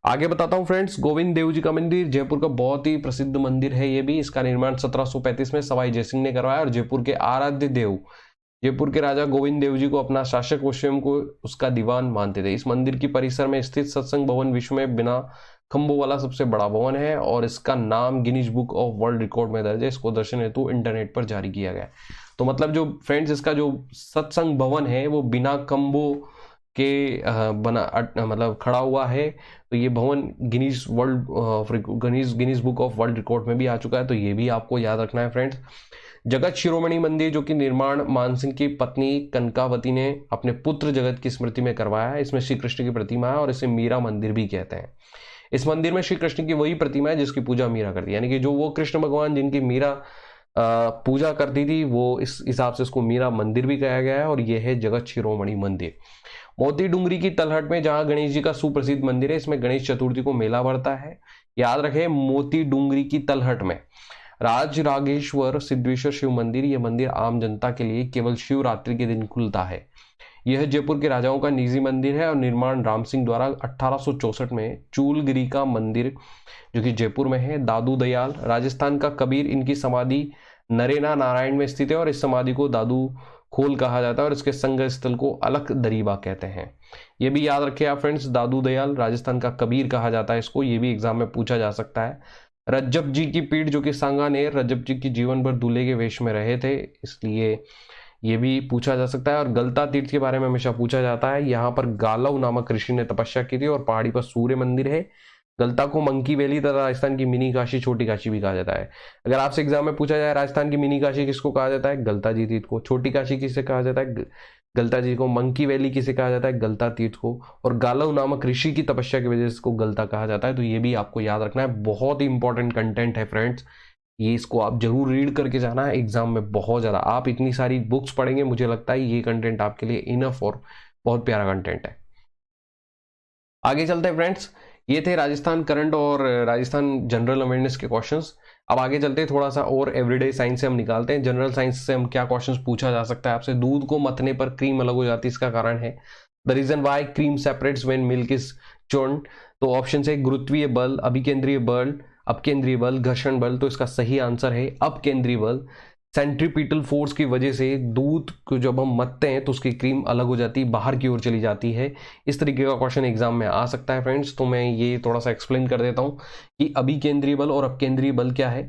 आगे बताता हूं फ्रेंड्स, गोविंद देव जी का मंदिर जयपुर का बहुत ही प्रसिद्ध मंदिर है। ये भी, इसका निर्माण 1735 में सवाई जयसिंह ने करवाया, और जयपुर के आराध्य देव, जयपुर के राजा गोविंद देव जी को अपना शासक व स्वयं को उसका दीवान मानते थे। इस मंदिर की परिसर में स्थित सत्संग भवन विश्व में बिना खंभों वाला सबसे बड़ा भवन है, और इसका नाम Guinness book of world record में दर्ज है। इसको दर्शन हेतु इंटरनेट पर जारी किया गया। तो मतलब जो फ्रेंड्स इसका जो सत्संग भवन है वो बिना खंभों के मतलब खड़ा हुआ है। तो ये भवन Guinness book of world record में भी आ चुका है। तो ये भी आपको याद रखना है फ्रेंड्स। जगत शिरोमणि मंदिर जो कि निर्माण मानसिंह की पत्नी कनकावती ने अपने पुत्र जगत की स्मृति में करवाया है। इसमें श्री कृष्ण की प्रतिमा है, और इसे मीरा मंदिर भी कहते हैं। इस मंदिर में श्री कृष्ण की वही प्रतिमा है जिसकी पूजा मीरा करती है, यानी कि जो वो कृष्ण भगवान जिनकी मीरा पूजा करती थी, वो इस हिसाब से इसको मीरा मंदिर भी कहा गया है। और यह है जगत शिरोमणि मंदिर। मोती डूंगरी की तलहट में जहां गणेश जी का सुप्रसिद्ध मंदिर है, इसमें गणेश चतुर्थी को मेला बढ़ता है। याद रखें, मोती डूंगरी की तलहट में राज रागेश्वर सिद्धेश्वर शिव मंदिर, यह मंदिर आम जनता के लिए केवल शिवरात्रि के दिन खुलता है। यह जयपुर के राजाओं का निजी मंदिर है, और निर्माण राम सिंह द्वारा 1864 में चूलगिरी का मंदिर जो कि जयपुर में है। दादू दयाल, राजस्थान का कबीर, इनकी समाधि नरेना नारायण में स्थित है, और इस समाधि को दादू खोल कहा जाता है, और इसके संगम स्थल को अलख दरीबा कहते हैं। ये भी याद रखें आप फ्रेंड्स, दादू दयाल राजस्थान का कबीर कहा जाता है इसको। ये भी एग्जाम में पूछा जा सकता है। रज्जब जी की पीठ जो कि सांगानेर, रज्जब जी की जीवन भर दूल्हे के वेश में रहे थे, इसलिए ये भी पूछा जा सकता है। और गलता तीर्थ के बारे में हमेशा पूछा जाता है। यहाँ पर गालव नामक ऋषि ने तपस्या की थी, और पहाड़ी पर सूर्य मंदिर है। गलता को मंकी वैली तथा राजस्थान की मिनी काशी, छोटी काशी भी कहा जाता है। अगर आपसे एग्जाम में पूछा जाए राजस्थान की मिनी काशी किसको कहा जाता है, गलता जी तीर्थ को। छोटी काशी किसे कहा जाता है, गलता जी को। मंकी वैली किसे कहा जाता है, गलता तीर्थ को। और गालव नामक ऋषि की तपस्या की वजह से इसको गलता कहा जाता है। तो ये भी आपको याद रखना है, बहुत ही इंपॉर्टेंट कंटेंट है फ्रेंड्स, ये इसको आप जरूर रीड करके जाना है एग्जाम में। बहुत ज्यादा आप इतनी सारी बुक्स पढ़ेंगे, मुझे लगता है ये कंटेंट आपके लिए इनफ और बहुत प्यारा कंटेंट है। आगे चलते हैं फ्रेंड्स, ये थे राजस्थान करंट और राजस्थान जनरल अवेयरनेस के क्वेश्चंस। अब आगे चलते हैं, थोड़ा सा और एवरीडे साइंस से हम निकालते हैं। जनरल साइंस से हम क्या क्वेश्चंस पूछा जा सकता है आपसे। दूध को मथने पर क्रीम अलग हो जाती है, इसका कारण है the reason why cream separates when milk is churned. तो ऑप्शन है गुरुत्वीय बल, अभिकेंद्रीय बल, अपकेंद्रीय बल, घर्षण बल। तो इसका सही आंसर है अपकेंद्रीय बल। सेंट्रीपिटल फोर्स की वजह से दूध को जब हम मथते हैं तो उसकी क्रीम अलग हो जाती है, बाहर की ओर चली जाती है। इस तरीके का क्वेश्चन एग्जाम में आ सकता है फ्रेंड्स। तो मैं ये थोड़ा सा एक्सप्लेन कर देता हूं कि अभिकेंद्रीय बल और अपकेंद्रीय बल क्या है।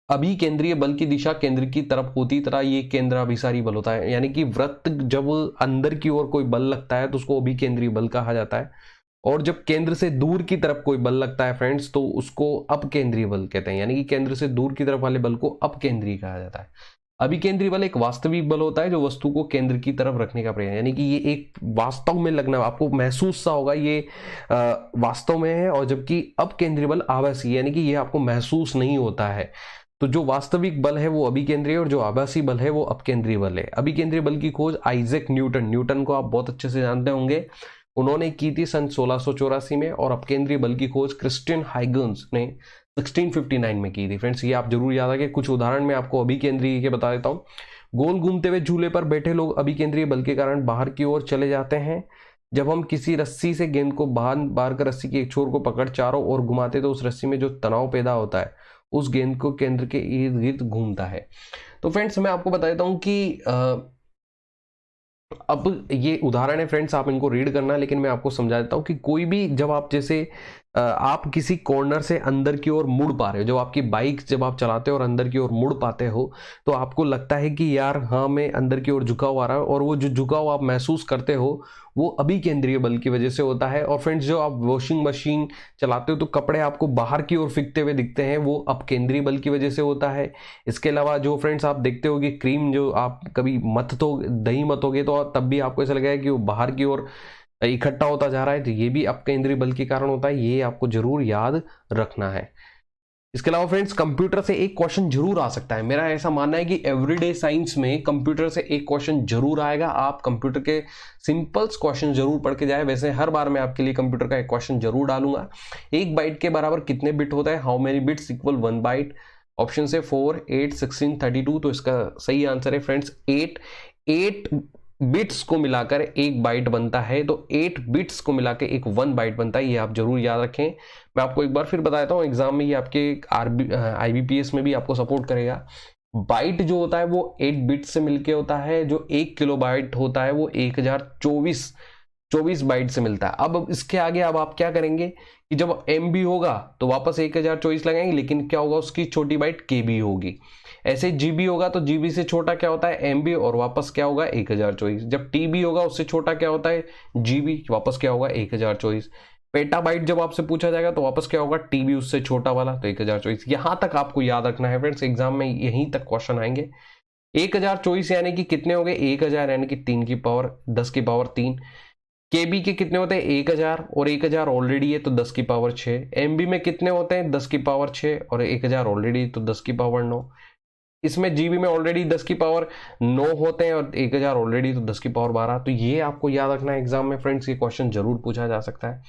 अभिकेंद्रीय बल की दिशा केंद्र की तरफ होती तरह ये केंद्राभिसारी बल होता है, यानी कि वृत्त जब अंदर की ओर कोई बल लगता है तो उसको अभिकेंद्रीय बल कहा जाता है। और जब केंद्र से दूर की तरफ कोई बल लगता है फ्रेंड्स तो उसको अपकेंद्रीय बल कहते हैं, यानी कि केंद्र से दूर की तरफ वाले बल को अपकेंद्रीय कहा जाता है। अभिकेंद्रीय बल एक वास्तविक बल होता है जो वस्तु को केंद्र की तरफ रखने का प्रयास, यानी कि ये एक वास्तव में लगना, आपको महसूस सा होगा ये वास्तव में है। और जबकि अपकेंद्रीय बल आभासी, यानी कि ये आपको महसूस नहीं होता है। तो जो वास्तविक बल है वो अभिकेंद्रीय और जो आभासी बल है वो अपकेंद्रीय बल है। अभिकेंद्रीय बल की खोज आइजैक न्यूटन को आप बहुत अच्छे से जानते होंगे, उन्होंने की थी सन 1684 में। और अपकेंद्रीय बल की खोज क्रिस्टियन हाइगन्स ने 1659 में की थी फ्रेंड्स। ये आप जरूर याद रखें। कुछ उदाहरण मैं आपको अभिकेंद्रीय के बता देता हूं। गोल घूमते हुए झूले पर बैठे लोग अभिकेंद्रीय बल के कारण बाहर की ओर चले जाते हैं। जब हम किसी रस्सी से गेंद को बाहर कर रस्सी के एक छोर को पकड़ चारों ओर घुमाते तो उस रस्सी में जो तनाव पैदा होता है उस गेंद को केंद्र के इर्द गिर्द घूमता है। तो फ्रेंड्स मैं आपको बता देता हूं कि अब ये उदाहरण है फ्रेंड्स, आप इनको रीड करना, लेकिन मैं आपको समझा देता हूं कि कोई भी जब आप जैसे आप किसी कॉर्नर से अंदर की ओर मुड़ पा रहे हो, जब आपकी बाइक जब आप चलाते हो और अंदर की ओर मुड़ पाते हो तो आपको लगता है कि यार हाँ मैं अंदर की ओर झुकाव आ रहा है, और वो जो झुकाव आप महसूस करते हो वो अभिकेंद्रीय बल की वजह से होता है। और फ्रेंड्स जो आप वॉशिंग मशीन चलाते हो तो कपड़े आपको बाहर की ओर फेंकते हुए दिखते हैं, वो अपकेंद्रीय बल की वजह से होता है। इसके अलावा जो फ्रेंड्स आप देखते हो कि क्रीम जो आप कभी मत तो दही मतोगे तो तब भी आपको ऐसा लगेगा कि वो बाहर की ओर इकट्ठा होता जा रहा है, तो ये भी अपकेंद्रीय बल के कारण होता है। ये आपको जरूर याद रखना है। इसके अलावा फ्रेंड्स कंप्यूटर से एक क्वेश्चन जरूर आ सकता है। मेरा ऐसा मानना है कि एवरीडे साइंस में कंप्यूटर से एक क्वेश्चन जरूर आएगा। आप कंप्यूटर के सिंपल्स क्वेश्चन जरूर पढ़ के जाए। वैसे हर बार मैं आपके लिए कंप्यूटर का एक क्वेश्चन जरूर डालूंगा। एक बाइट के बराबर कितने बिट होता है, how many bits equal 1 byte. Option से 4, 8, 16, 32। तो इसका सही आंसर है फ्रेंड्स 8 बिट्स को मिलाकर एक बाइट बनता है। तो 8 बिट्स को मिलाकर एक 1 बाइट बनता है, ये आप जरूर याद रखें। मैं आपको एक बार फिर बता देता हूं, एग्जाम में ये आपके IBPS में भी आपको सपोर्ट करेगा। बाइट जो होता है वो 8 बिट से मिलके होता है। जो 1 किलो बाइट होता है वो 1024 बाइट से मिलता है। अब इसके आगे अब आप क्या करेंगे कि जब MB होगा तो वापस 1024 लगाएंगे, लेकिन क्या होगा उसकी छोटी बाइट KB होगी। ऐसे GB होगा तो GB से छोटा क्या होता है MB, और वापस क्या होगा 1024। जब TB होगा उससे छोटा क्या होता है GB, वापस क्या होगा 1024। पेटाबाइट जब आपसे पूछा जाएगा तो वापस क्या होगा TB उससे छोटा वाला, तो 1024। यहां तक आपको याद रखना है फ्रेंड्स, एग्जाम में यहीं तक क्वेश्चन आएंगे। 1024 यानी कि कितने हो गए 1000, यानी कि 3 की पावर 10 की पावर 3। KB के कितने होते हैं 1000, और 1000 ऑलरेडी है तो 10 की पावर 6। MB में कितने होते हैं 10 की पावर 6, और 1000 ऑलरेडी तो 10 की पावर 9। इसमें GB में ऑलरेडी 10 की पावर 9 होते हैं और 1000 ऑलरेडी तो 10 की पावर 12। तो ये आपको याद रखना है एग्जाम में फ्रेंड्स, ये क्वेश्चन जरूर पूछा जा सकता है।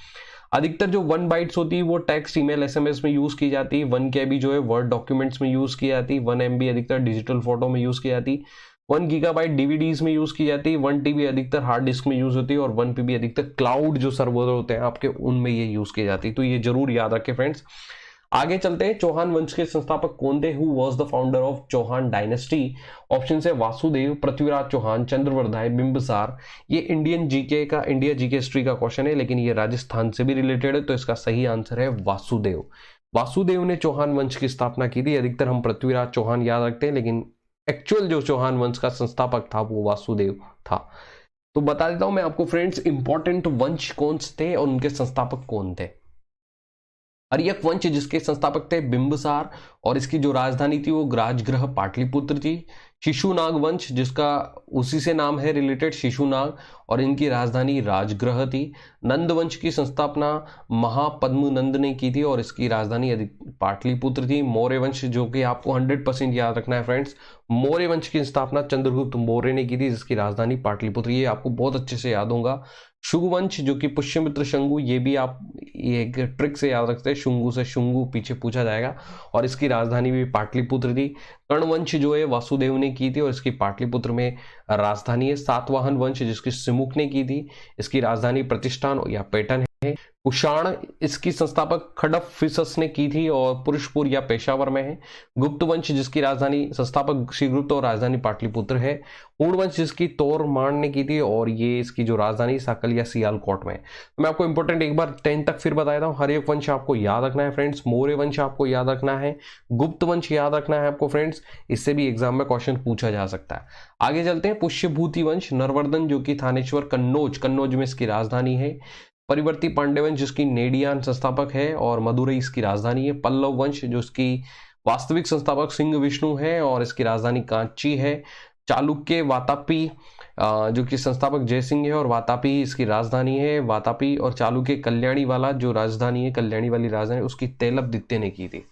अधिकतर जो 1 बाइट्स होती है वो टेक्स्ट, ईमेल, SMS में यूज की जाती है। 1 KB जो है वर्ड डॉक्यूमेंट्स में यूज की जाती है। 1 MB अधिकतर डिजिटल फोटो में यूज की जाती है। 1 गीगाबाइट DVDs में यूज की जाती है। 1 TB अधिकतर हार्ड डिस्क में यूज होती है। और 1 PB अधिकतर क्लाउड जो सर्वर होते हैं आपके उनमें ये यूज की जाती है। तो ये जरूर याद रखें फ्रेंड्स। आगे चलते हैं, चौहान वंश के संस्थापक कौन थे? Who was the founder of Chauhan dynasty? Option है वासुदेव, पृथ्वीराज चौहान, चंद्रवर्धाय, बिंबिसार। ये इंडिया GK हिस्ट्री का क्वेश्चन है, लेकिन ये राजस्थान से भी रिलेटेड है, तो इसका सही आंसर है वासुदेव। वासुदेव ने चौहान वंश की स्थापना की थी। अधिकतर हम पृथ्वीराज चौहान याद रखते हैं, लेकिन एक्चुअल जो चौहान वंश का संस्थापक था वो वासुदेव था। तो बता देता हूं मैं आपको फ्रेंड्स, इंपॉर्टेंट वंश कौन थे और उनके संस्थापक कौन थे। अर्यक वंश जिसके संस्थापक थे बिंबिसार और इसकी जो राजधानी थी वो राजगृह पाटलिपुत्र थी। शिशुनाग वंश जिसका उसी से नाम है रिलेटेड, शिशुनाग, और इनकी राजधानी राजगृह थी। नंद वंश की संस्थापना महापद्मनंद ने की थी और इसकी राजधानी पाटलिपुत्र थी। मौर्य वंश, जो कि आपको 100% याद रखना है फ्रेंड्स, मौर्य वंश की स्थापना चंद्रगुप्त मौर्य ने की थी जिसकी राजधानी पाटलिपुत्र, ये आपको बहुत अच्छे से याद होगा। शुंग वंश जो कि पुष्यमित्र शंगु, ये भी आप ये एक ट्रिक से याद रखते हैं, शुंगु से शुंगु पीछे पूछा जाएगा, और इसकी राजधानी भी पाटलिपुत्र थी। कर्ण वंश जो है वासुदेव ने की थी और इसकी पाटलिपुत्र में राजधानी है। सातवाहन वंश जिसकी सिमुक ने की थी, इसकी राजधानी प्रतिष्ठान या पैटर्न है। कुषाण इसकी संस्थापक खडप्पिसस ने की थी और पुरुषपुर या पेशावर में है। गुप्त वंश जिसकी राजधानी संस्थापक श्रीगुप्त और राजधानी पाटलिपुत्र है। ऊर्ण वंश जिसकी तोरमान ने की थी और ये इसकी जो राजधानी साकल या सियालकोट में है। तो मैं आपको इंपॉर्टेंट एक बार 10 तक फिर बता देता हूँ। हर्यक वंश आपको याद रखना है फ्रेंड्स, मौर्य वंश आपको याद रखना है, गुप्त वंश याद रखना है आपको फ्रेंड्स, इससे भी एग्जाम में क्वेश्चन पूछा जा सकता है। आगे चलते हैं। पुष्यभूति वंश, नरवर्धन जो कि थानेश्वर कन्नौज में इसकी राजधानी है। परिवर्ती पांड्य वंश जिसकी नेडियान संस्थापक है और मदुरई इसकी राजधानी है। पल्लव वंश जो इसकी वास्तविक संस्थापक सिंह विष्णु है और इसकी राजधानी कांची है। चालुक्य वातापी जो कि संस्थापक जयसिंह है और वातापी इसकी राजधानी है। वातापी और चालुक्य कल्याणी वाला जो राजधानी है, कल्याणी वाली राजधानी, उसकी तेलपदित्य ने की थी।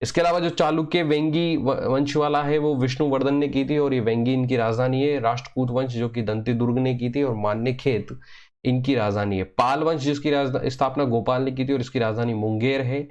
इसके अलावा जो चालुक्य वेंगी वंश वाला है वो विष्णुवर्धन ने की थी और ये वेंगी इनकी राजधानी है। राष्ट्रकूट वंश जो कि दंती दुर्ग ने की थी और मान्यखेत इनकी राजधानी है। पाल वंश जिसकी स्थापना गोपाल ने की थी और इसकी राजधानी मुंगेर है।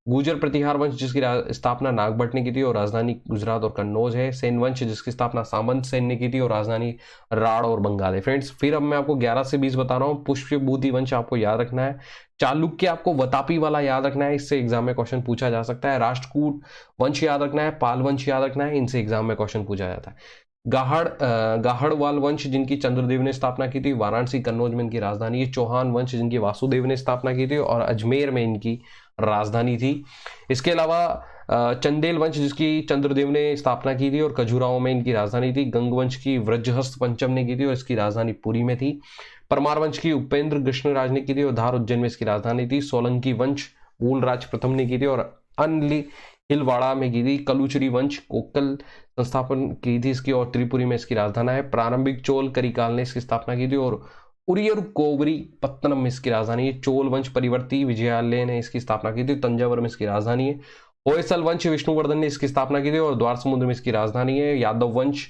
गुर्जर प्रतिहार वंश जिसकी स्थापना नागभट्ट ने की थी और राजधानी गुजरात और कन्नौज है। सेन वंश जिसकी स्थापना सामंत सेन ने की थी और राजधानी राड़ और बंगाल है। फ्रेंड्स फिर अब मैं आपको 11 से 20 बता रहा हूँ। पुष्यभूति वंश आपको याद रखना है। चालुक्य आपको वातापी वाला याद रखना है, इससे एग्जाम में क्वेश्चन पूछा जा सकता है। राष्ट्रकूट वंश याद रखना है, पाल वंश याद रखना है, इनसे एग्जाम में क्वेश्चन पूछा जाता है। गाहड़वाल वंश जिनकी चंद्रदेव ने स्थापना की थी, वाराणसी कन्नौज में इनकी राजधानी है। चौहान वंश जिनकी वासुदेव ने स्थापना की थी और अजमेर में इनकी राजधानी थी। इसके अलावा चंदेल वंश जिसकी चंद्रदेव ने स्थापना की थी और खजुराहो में इनकी राजधानी थी। गंग वंश की व्रजहस्त पंचम ने की थी और इसकी राजधानी पुरी में थी। परमार वंश की उपेंद्र कृष्णराज ने की थी और धार उज्जैन में इसकी राजधानी थी। सोलंकी वंश मूलराज प्रथम ने की थी और अनली हिलवाड़ा में की थी। कलुचरी वंश कोक्कल संस्थापन की थी इसकी और त्रिपुरी में इसकी राजधानी है। प्रारंभिक चोल करिकाल ने इसकी स्थापना की थी और उरियर कोवरी पत्तनम में इसकी राजधानी है। चोल वंश परिवर्ती विजयालय ने इसकी स्थापना की थी, तंजावर में इसकी राजधानी है। होयसल वंश विष्णुवर्धन ने इसकी स्थापना की थी और द्वार समुद्र में इसकी राजधानी है। यादव वंश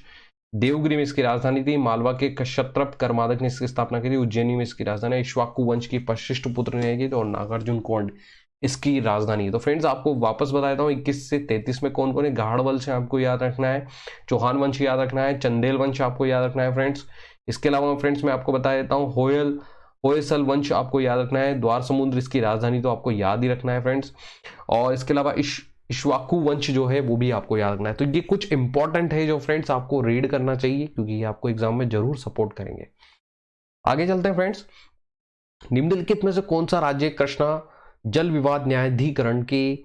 देवगिरी में इसकी राजधानी थी। मालवा के क्षत्रप कर्मादक ने इसकी स्थापना की थी, उज्जैनी में इसकी राजधानी है। इक्ष्वाकु वंश की वशिष्ठ पुत्र ने की थी और नागार्जुन कोंड इसकी राजधानी है। तो फ्रेंड्स आपको वापस बता देता हूँ 21 से 33 में कौन कौन है। गाहड़ वंश आपको याद रखना है, चौहान वंश याद रखना है, चंदेल वंश आपको याद रखना है फ्रेंड्स। इसके अलावा फ्रेंड्स मैं आपको बता देता हूँ होयसल वंश आपको याद रखना है। द्वार समुद्र इसकी राजधानी तो आपको याद ही रखना है फ्रेंड्स। और इसके अलावा इक्ष्वाकु वंश जो है वो भी आपको याद रखना है। तो ये कुछ इंपॉर्टेंट है जो फ्रेंड्स आपको रीड करना चाहिए क्योंकि ये आपको एग्जाम में जरूर सपोर्ट करेंगे। आगे चलते हैं फ्रेंड्स। निम्नलिखित में से कौन सा राज्य कृष्णा जल विवाद न्यायाधिकरण के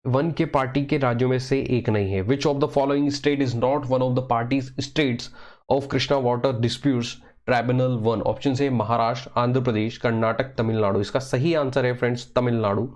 वन के पार्टी के राज्यों में से एक नहीं है। Which of the following state is not one of the parties states of Krishna water disputes tribunal 1। Option है महाराष्ट्र, आंध्र प्रदेश, कर्नाटक, तमिलनाडु। इसका सही आंसर है फ्रेंड्स तमिलनाडु।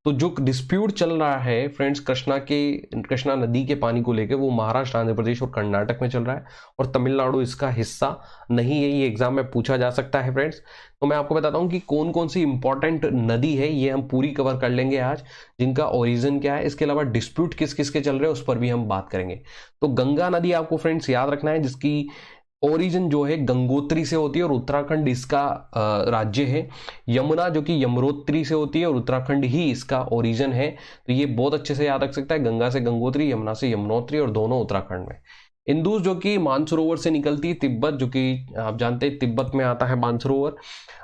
तो जो डिस्प्यूट चल रहा है फ्रेंड्स कृष्णा नदी के पानी को लेकर, वो महाराष्ट्र, आंध्र प्रदेश और कर्नाटक में चल रहा है और तमिलनाडु इसका हिस्सा नहीं है। ये एग्जाम में पूछा जा सकता है फ्रेंड्स। तो मैं आपको बताता हूँ कि कौन कौन सी इंपॉर्टेंट नदी है, ये हम पूरी कवर कर लेंगे आज, जिनका ओरिजिन क्या है। इसके अलावा डिस्प्यूट किस किस के चल रहे हैं उस पर भी हम बात करेंगे। तो गंगा नदी आपको फ्रेंड्स याद रखना है, जिसकी ओरिजिन जो है गंगोत्री से होती है और उत्तराखंड इसका राज्य है। यमुना जो कि यमुनोत्री से होती है और उत्तराखंड ही इसका ओरिजिन है। तो ये बहुत अच्छे से याद रख सकता है, गंगा से गंगोत्री, यमुना से यमुनोत्री और दोनों उत्तराखंड में। इंदुस जो कि मानसरोवर से निकलती है, तिब्बत जो कि आप जानते हैं तिब्बत में आता है मानसरोवर,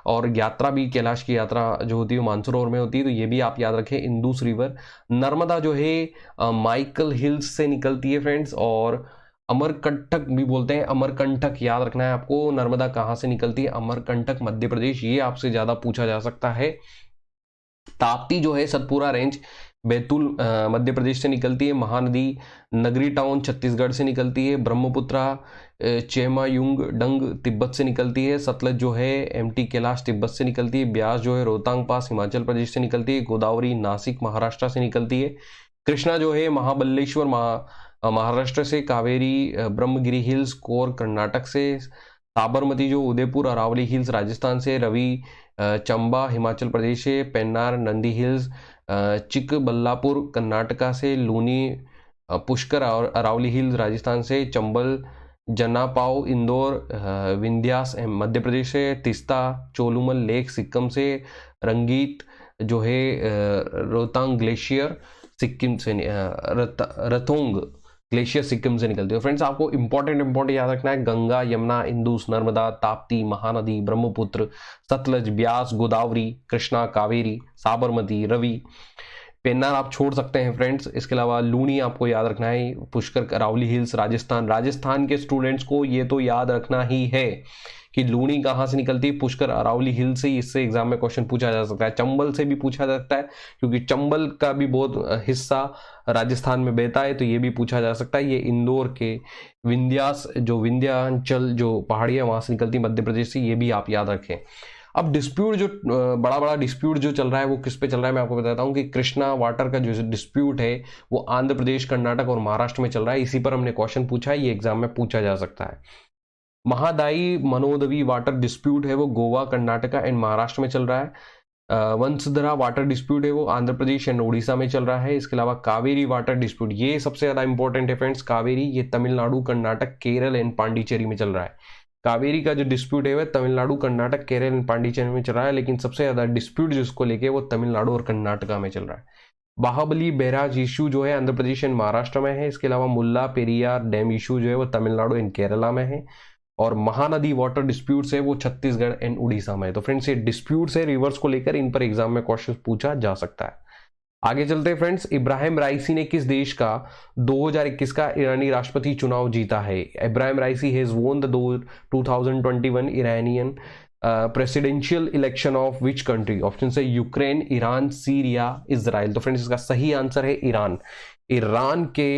और यात्रा भी कैलाश की यात्रा जो होती है मानसरोवर में होती है, तो ये भी आप याद रखें इंदुस रिवर। नर्मदा जो है माइकल हिल्स से निकलती है फ्रेंड्स, और अमरकंटक भी बोलते हैं, अमरकंटक याद रखना है आपको। नर्मदा कहाँ से निकलती है, अमरकंटक मध्य प्रदेश, ये आपसे ज्यादा पूछा जा सकता है। ताप्ती जो है सतपुरा रेंज बैतूल मध्य प्रदेश से निकलती है। महानदी नगरी टाउन छत्तीसगढ़ से निकलती है। ब्रह्मपुत्रा चेमायुंग डंग तिब्बत से निकलती है। सतलज जो है एमटी कैलाश तिब्बत से निकलती है। ब्यास जो है रोहतांग पास हिमाचल प्रदेश से निकलती है। गोदावरी नासिक महाराष्ट्र से निकलती है। कृष्णा जो है महाबलेश्वर महाराष्ट्र से। कावेरी ब्रह्मगिरी हिल्स कोर कर्नाटक से। साबरमती जो उदयपुर अरावली हिल्स राजस्थान से। रवि चंबा हिमाचल प्रदेश से। पेन्नार नंदी हिल्स चिकबल्लापुर कर्नाटका से। लूनी पुष्कर और अरावली हिल्स राजस्थान से। चंबल जनापाव इंदौर विंध्यास मध्य प्रदेश से। तिस्ता चोलुमल लेक सिक्किम से। रंगीत जो है रोहतांग ग्लेशियर सिक्किम से। रतोंग ग्लेशियर सिक्किम से निकलती है। फ्रेंड्स आपको इंपॉर्टेंट याद रखना है, गंगा यमुना इंदुस नर्मदा ताप्ती महानदी ब्रह्मपुत्र सतलज ब्यास गोदावरी कृष्णा कावेरी साबरमती रवि। पेन्नार आप छोड़ सकते हैं फ्रेंड्स। इसके अलावा लूनी आपको याद रखना है। पुष्कर अरावली हिल्स राजस्थान के स्टूडेंट्स को ये तो याद रखना ही है कि लूनी कहाँ से निकलती है, पुष्कर अरावली हिल से। इससे एग्जाम में क्वेश्चन पूछा जा सकता है। चंबल से भी पूछा जा सकता है क्योंकि चंबल का भी बहुत हिस्सा राजस्थान में बहता है, तो ये भी पूछा जा सकता है। ये इंदौर के विंध्याचल जो पहाड़ियां वहां से निकलती मध्य प्रदेश से, ये भी आप याद रखें। अब डिस्प्यूट जो बड़ा डिस्प्यूट जो चल रहा है वो किस पे चल रहा है मैं आपको बताता हूँ कि कृष्णा वाटर का जो डिस्प्यूट है वो आंध्र प्रदेश कर्नाटक और महाराष्ट्र में चल रहा है। इसी पर हमने क्वेश्चन पूछा है, ये एग्जाम में पूछा जा सकता है। महादाई मनोदवी वाटर डिस्प्यूट है वो गोवा कर्नाटका एंड महाराष्ट्र में चल रहा है। वंशधरा वाटर डिस्प्यूट है वो आंध्र प्रदेश एंड उड़ीसा में चल रहा है। इसके अलावा कावेरी वाटर डिस्प्यूट, ये सबसे ज्यादा इंपॉर्टेंट है फ्रेंड्स। कावेरी ये तमिलनाडु कर्नाटक केरल एंड पांडिचेरी में चल रहा है। कावेरी का जो डिस्प्यूट है वह तमिलनाडु कर्नाटक केरल एंड पांडिचेरी में चल रहा है, लेकिन सबसे ज्यादा डिस्प्यूट जिसको लेके वो तमिलनाडु और कर्नाटका में चल रहा है। बाहुबली बैराज इशू जो है आंध्र प्रदेश एंड महाराष्ट्र में है। इसके अलावा मुल्ला पेरियार डैम इशू जो है वो तमिलनाडु एंड केरला में है। और महानदी वाटर डिस्प्यूट्स है वो छत्तीसगढ़ एंड उड़ीसा में है। तो फ्रेंड्स ये डिस्प्यूट्स है रिवर्स को लेकर, इन पर एग्जाम में क्वेश्चन पूछा जा सकता है। आगे चलते हैं फ्रेंड्स। इब्राहिम राइसी ने किस देश का 2021 का ईरानी राष्ट्रपति चुनाव जीता है? Ibrahim Raisi has won the 2021 Iranian presidential election of which country? Option है यूक्रेन, ईरान, सीरिया, इजराइल। तो फ्रेंड्स इसका सही आंसर है ईरान। ईरान के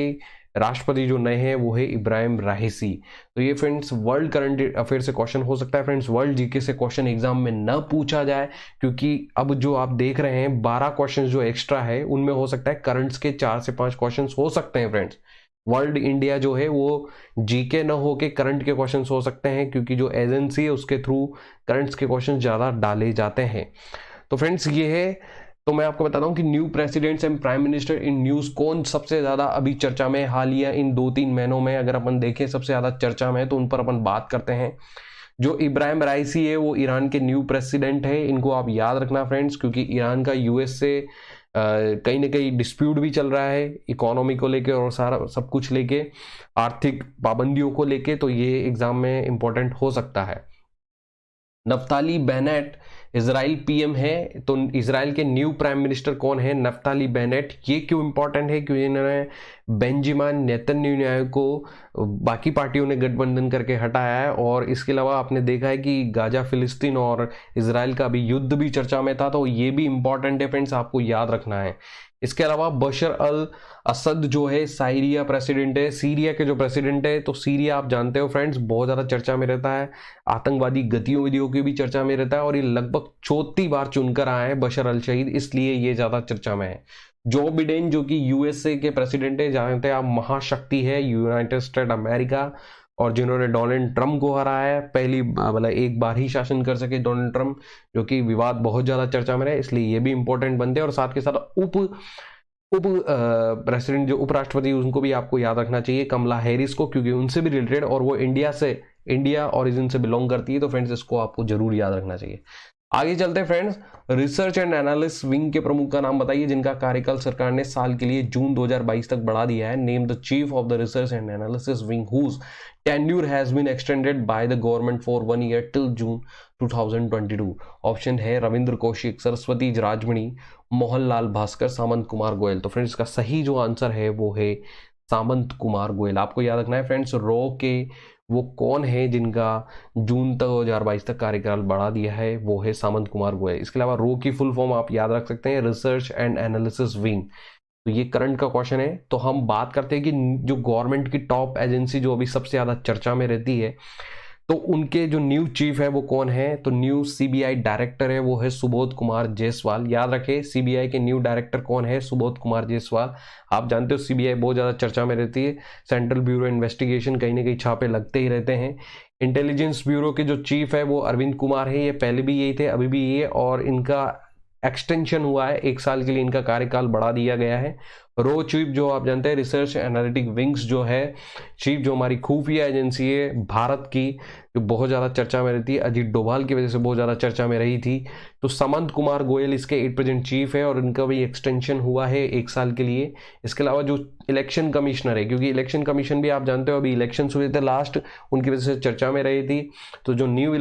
राष्ट्रपति जो नए हैं वो है इब्राहिम राइसी। तो ये फ्रेंड्स वर्ल्ड करंट अफेयर से क्वेश्चन हो सकता है। फ्रेंड्स वर्ल्ड जीके से क्वेश्चन एग्जाम में न पूछा जाए क्योंकि अब जो आप देख रहे हैं 12 क्वेश्चन जो एक्स्ट्रा है उनमें हो सकता है करंट्स के 4 से 5 क्वेश्चन हो सकते हैं फ्रेंड्स। वर्ल्ड इंडिया जो है वो जीके न हो के करंट के क्वेश्चन हो सकते हैं क्योंकि जो एजेंसी है उसके थ्रू करंट्स के क्वेश्चन ज्यादा डाले जाते हैं। तो फ्रेंड्स ये है, तो मैं आपको बताता हूं कि new presidents and prime minister in news कौन सबसे ज्यादा अभी चर्चा में हालिया इन 2-3 महीनों में अगर अपन देखें सबसे ज्यादा चर्चा में, तो उन पर अपन बात करते हैं। जो इब्राहिम राइसी है वो ईरान के न्यू प्रेसिडेंट है। इनको आप याद रखना फ्रेंड्स क्योंकि ईरान का यूएस से कहीं ना कहीं डिस्प्यूट भी चल रहा है इकोनॉमी को लेके और सारा सब कुछ लेके, आर्थिक पाबंदियों को लेके, तो ये एग्जाम में इंपॉर्टेंट हो सकता है। नफ्ताली बेनेट इजराइल पीएम है, तो इजराइल के न्यू प्राइम मिनिस्टर कौन है? Naftali Bennett. ये क्यों इंपॉर्टेंट है? क्योंकि इन्होंने बेंजामिन नेतन्याहू को बाकी पार्टियों ने गठबंधन करके हटाया है। और इसके अलावा आपने देखा है कि गाजा फिलिस्तीन और इजराइल का भी युद्ध भी चर्चा में था, तो ये भी इंपॉर्टेंट है फ्रेंड्स, आपको याद रखना है। इसके अलावा बशर अल असद जो है सीरिया प्रेसिडेंट है, सीरिया के जो प्रेसिडेंट है, तो सीरिया आप जानते हो फ्रेंड्स बहुत ज्यादा चर्चा में रहता है, आतंकवादी गतिविधियों की भी चर्चा में रहता है और ये लगभग 34 बार चुनकर आए हैं बशर अल शहीद, इसलिए ये ज्यादा चर्चा में है। जो बिडेन जो कि यूएसए के प्रेसिडेंट है, जानते हैं आप महाशक्ति है यूनाइटेड स्टेट अमेरिका, और जिन्होंने डोनाल्ड ट्रम्प को हराया है, पहली मतलब एक बार ही शासन कर सके डोनाल्ड ट्रम्प, जो कि विवाद बहुत ज्यादा चर्चा में रहे, इसलिए ये भी इंपॉर्टेंट बनते हैं। और साथ के साथ उप प्रेसिडेंट जो उपराष्ट्रपति उनको भी आपको याद रखना चाहिए, कमला हैरिस को, क्योंकि उनसे भी रिलेटेड और वो इंडिया ओरिजिन से बिलोंग करती है, तो फ्रेंड्स इसको आपको जरूर याद रखना चाहिए। आगे चलते हैं friends. Research and analysis wing के प्रमुख का नाम बताइए जिनका कार्यकाल सरकार ने साल के लिए जून 2022 तक बढ़ा दिया है। Name the chief of the research and analysis wing whose tenure has been extended by the government for 1 year till June 2022। Option है रविंद्र कौशिक, सरस्वती राजमणि, मोहन लाल भास्कर, सामंत कुमार गोयल। तो फ्रेंड्स इसका सही जो आंसर है वो है सामंत कुमार गोयल। आपको याद रखना है फ्रेंड्स, रॉ के वो कौन है जिनका जून तक 2022 तक कार्यकाल बढ़ा दिया है, वो है सामंत कुमार गोयल। इसके अलावा रॉ की फुल फॉर्म आप याद रख सकते हैं, रिसर्च एंड एनालिसिस विंग। तो ये करंट का क्वेश्चन है। तो हम बात करते हैं कि जो गवर्नमेंट की टॉप एजेंसी जो अभी सबसे ज्यादा चर्चा में रहती है, तो उनके जो न्यू चीफ है वो कौन है, तो न्यू सीबीआई डायरेक्टर है वो है सुबोध कुमार जायसवाल। याद रखें, सीबीआई के न्यू डायरेक्टर कौन है, सुबोध कुमार जायसवाल। आप जानते हो सीबीआई बहुत ज्यादा चर्चा में रहती है, सेंट्रल ब्यूरो इन्वेस्टिगेशन, कहीं ना कहीं छापे लगते ही रहते हैं। इंटेलिजेंस ब्यूरो के जो चीफ है वो अरविंद कुमार है, ये पहले भी यही थे अभी भी ये, और इनका एक्सटेंशन हुआ है, 1 साल के लिए इनका कार्यकाल बढ़ा दिया गया है। रो चीफ जो आप जानते हैं, रिसर्च एनालिटिक विंग्स जो है चीफ, जो हमारी खुफिया एजेंसी है भारत की, जो बहुत ज़्यादा चर्चा में रहती है, अजीत डोभाल की वजह से बहुत ज़्यादा चर्चा में रही थी। तो सामंत कुमार गोयल इसके 8 प्रेजेंट चीफ है और इनका भी एक्सटेंशन हुआ है 1 साल के लिए। इसके अलावा जो इलेक्शन कमिश्नर है, क्योंकि इलेक्शन कमीशन भी आप जानते हो अभी इलेक्शन हुए थे लास्ट, उनकी वजह से चर्चा में रही थी। तो जो न्यू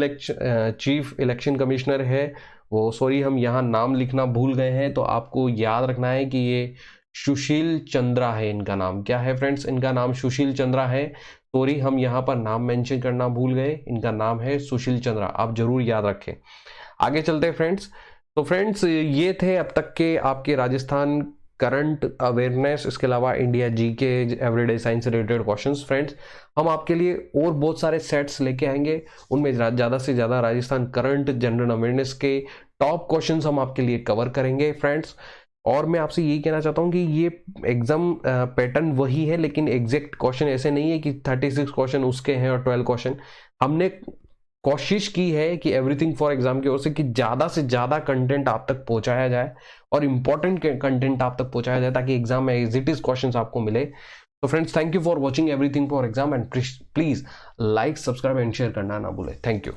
चीफ इलेक्शन कमिश्नर है वो, सॉरी हम यहाँ नाम लिखना भूल गए हैं, तो आपको याद रखना है कि ये सुशील चंद्रा है। इनका नाम क्या है फ्रेंड्स, इनका नाम सुशील चंद्रा है। सॉरी हम यहाँ पर नाम मेंशन करना भूल गए, इनका नाम है सुशील चंद्रा, आप जरूर याद रखें। आगे चलते हैं फ्रेंड्स। तो फ्रेंड्स ये थे अब तक के आपके राजस्थान करंट अवेयरनेस, इसके अलावा इंडिया जी के एवरीडे साइंस से रिलेटेड क्वेश्चंस। फ्रेंड्स हम आपके लिए और बहुत सारे सेट्स लेके आएंगे, उनमें ज़्यादा से ज़्यादा राजस्थान करंट जनरल अवेयरनेस के टॉप क्वेश्चंस हम आपके लिए कवर करेंगे फ्रेंड्स। और मैं आपसे यही कहना चाहता हूँ कि ये एग्जाम पैटर्न वही है, लेकिन एग्जैक्ट क्वेश्चन ऐसे नहीं है कि 36 क्वेश्चन उसके हैं और 12 क्वेश्चन। हमने कोशिश की है कि एवरीथिंग फॉर एग्जाम की ओर से कि ज़्यादा से ज़्यादा कंटेंट आप तक पहुंचाया जाए और इंपॉर्टेंट कंटेंट आप तक पहुंचाया जाए, ताकि एग्जाम में एज इट इज क्वेश्चंस आपको मिले। तो friends thank you for watching everything for exam, and please like, subscribe and share करना ना भूलें। Thank you.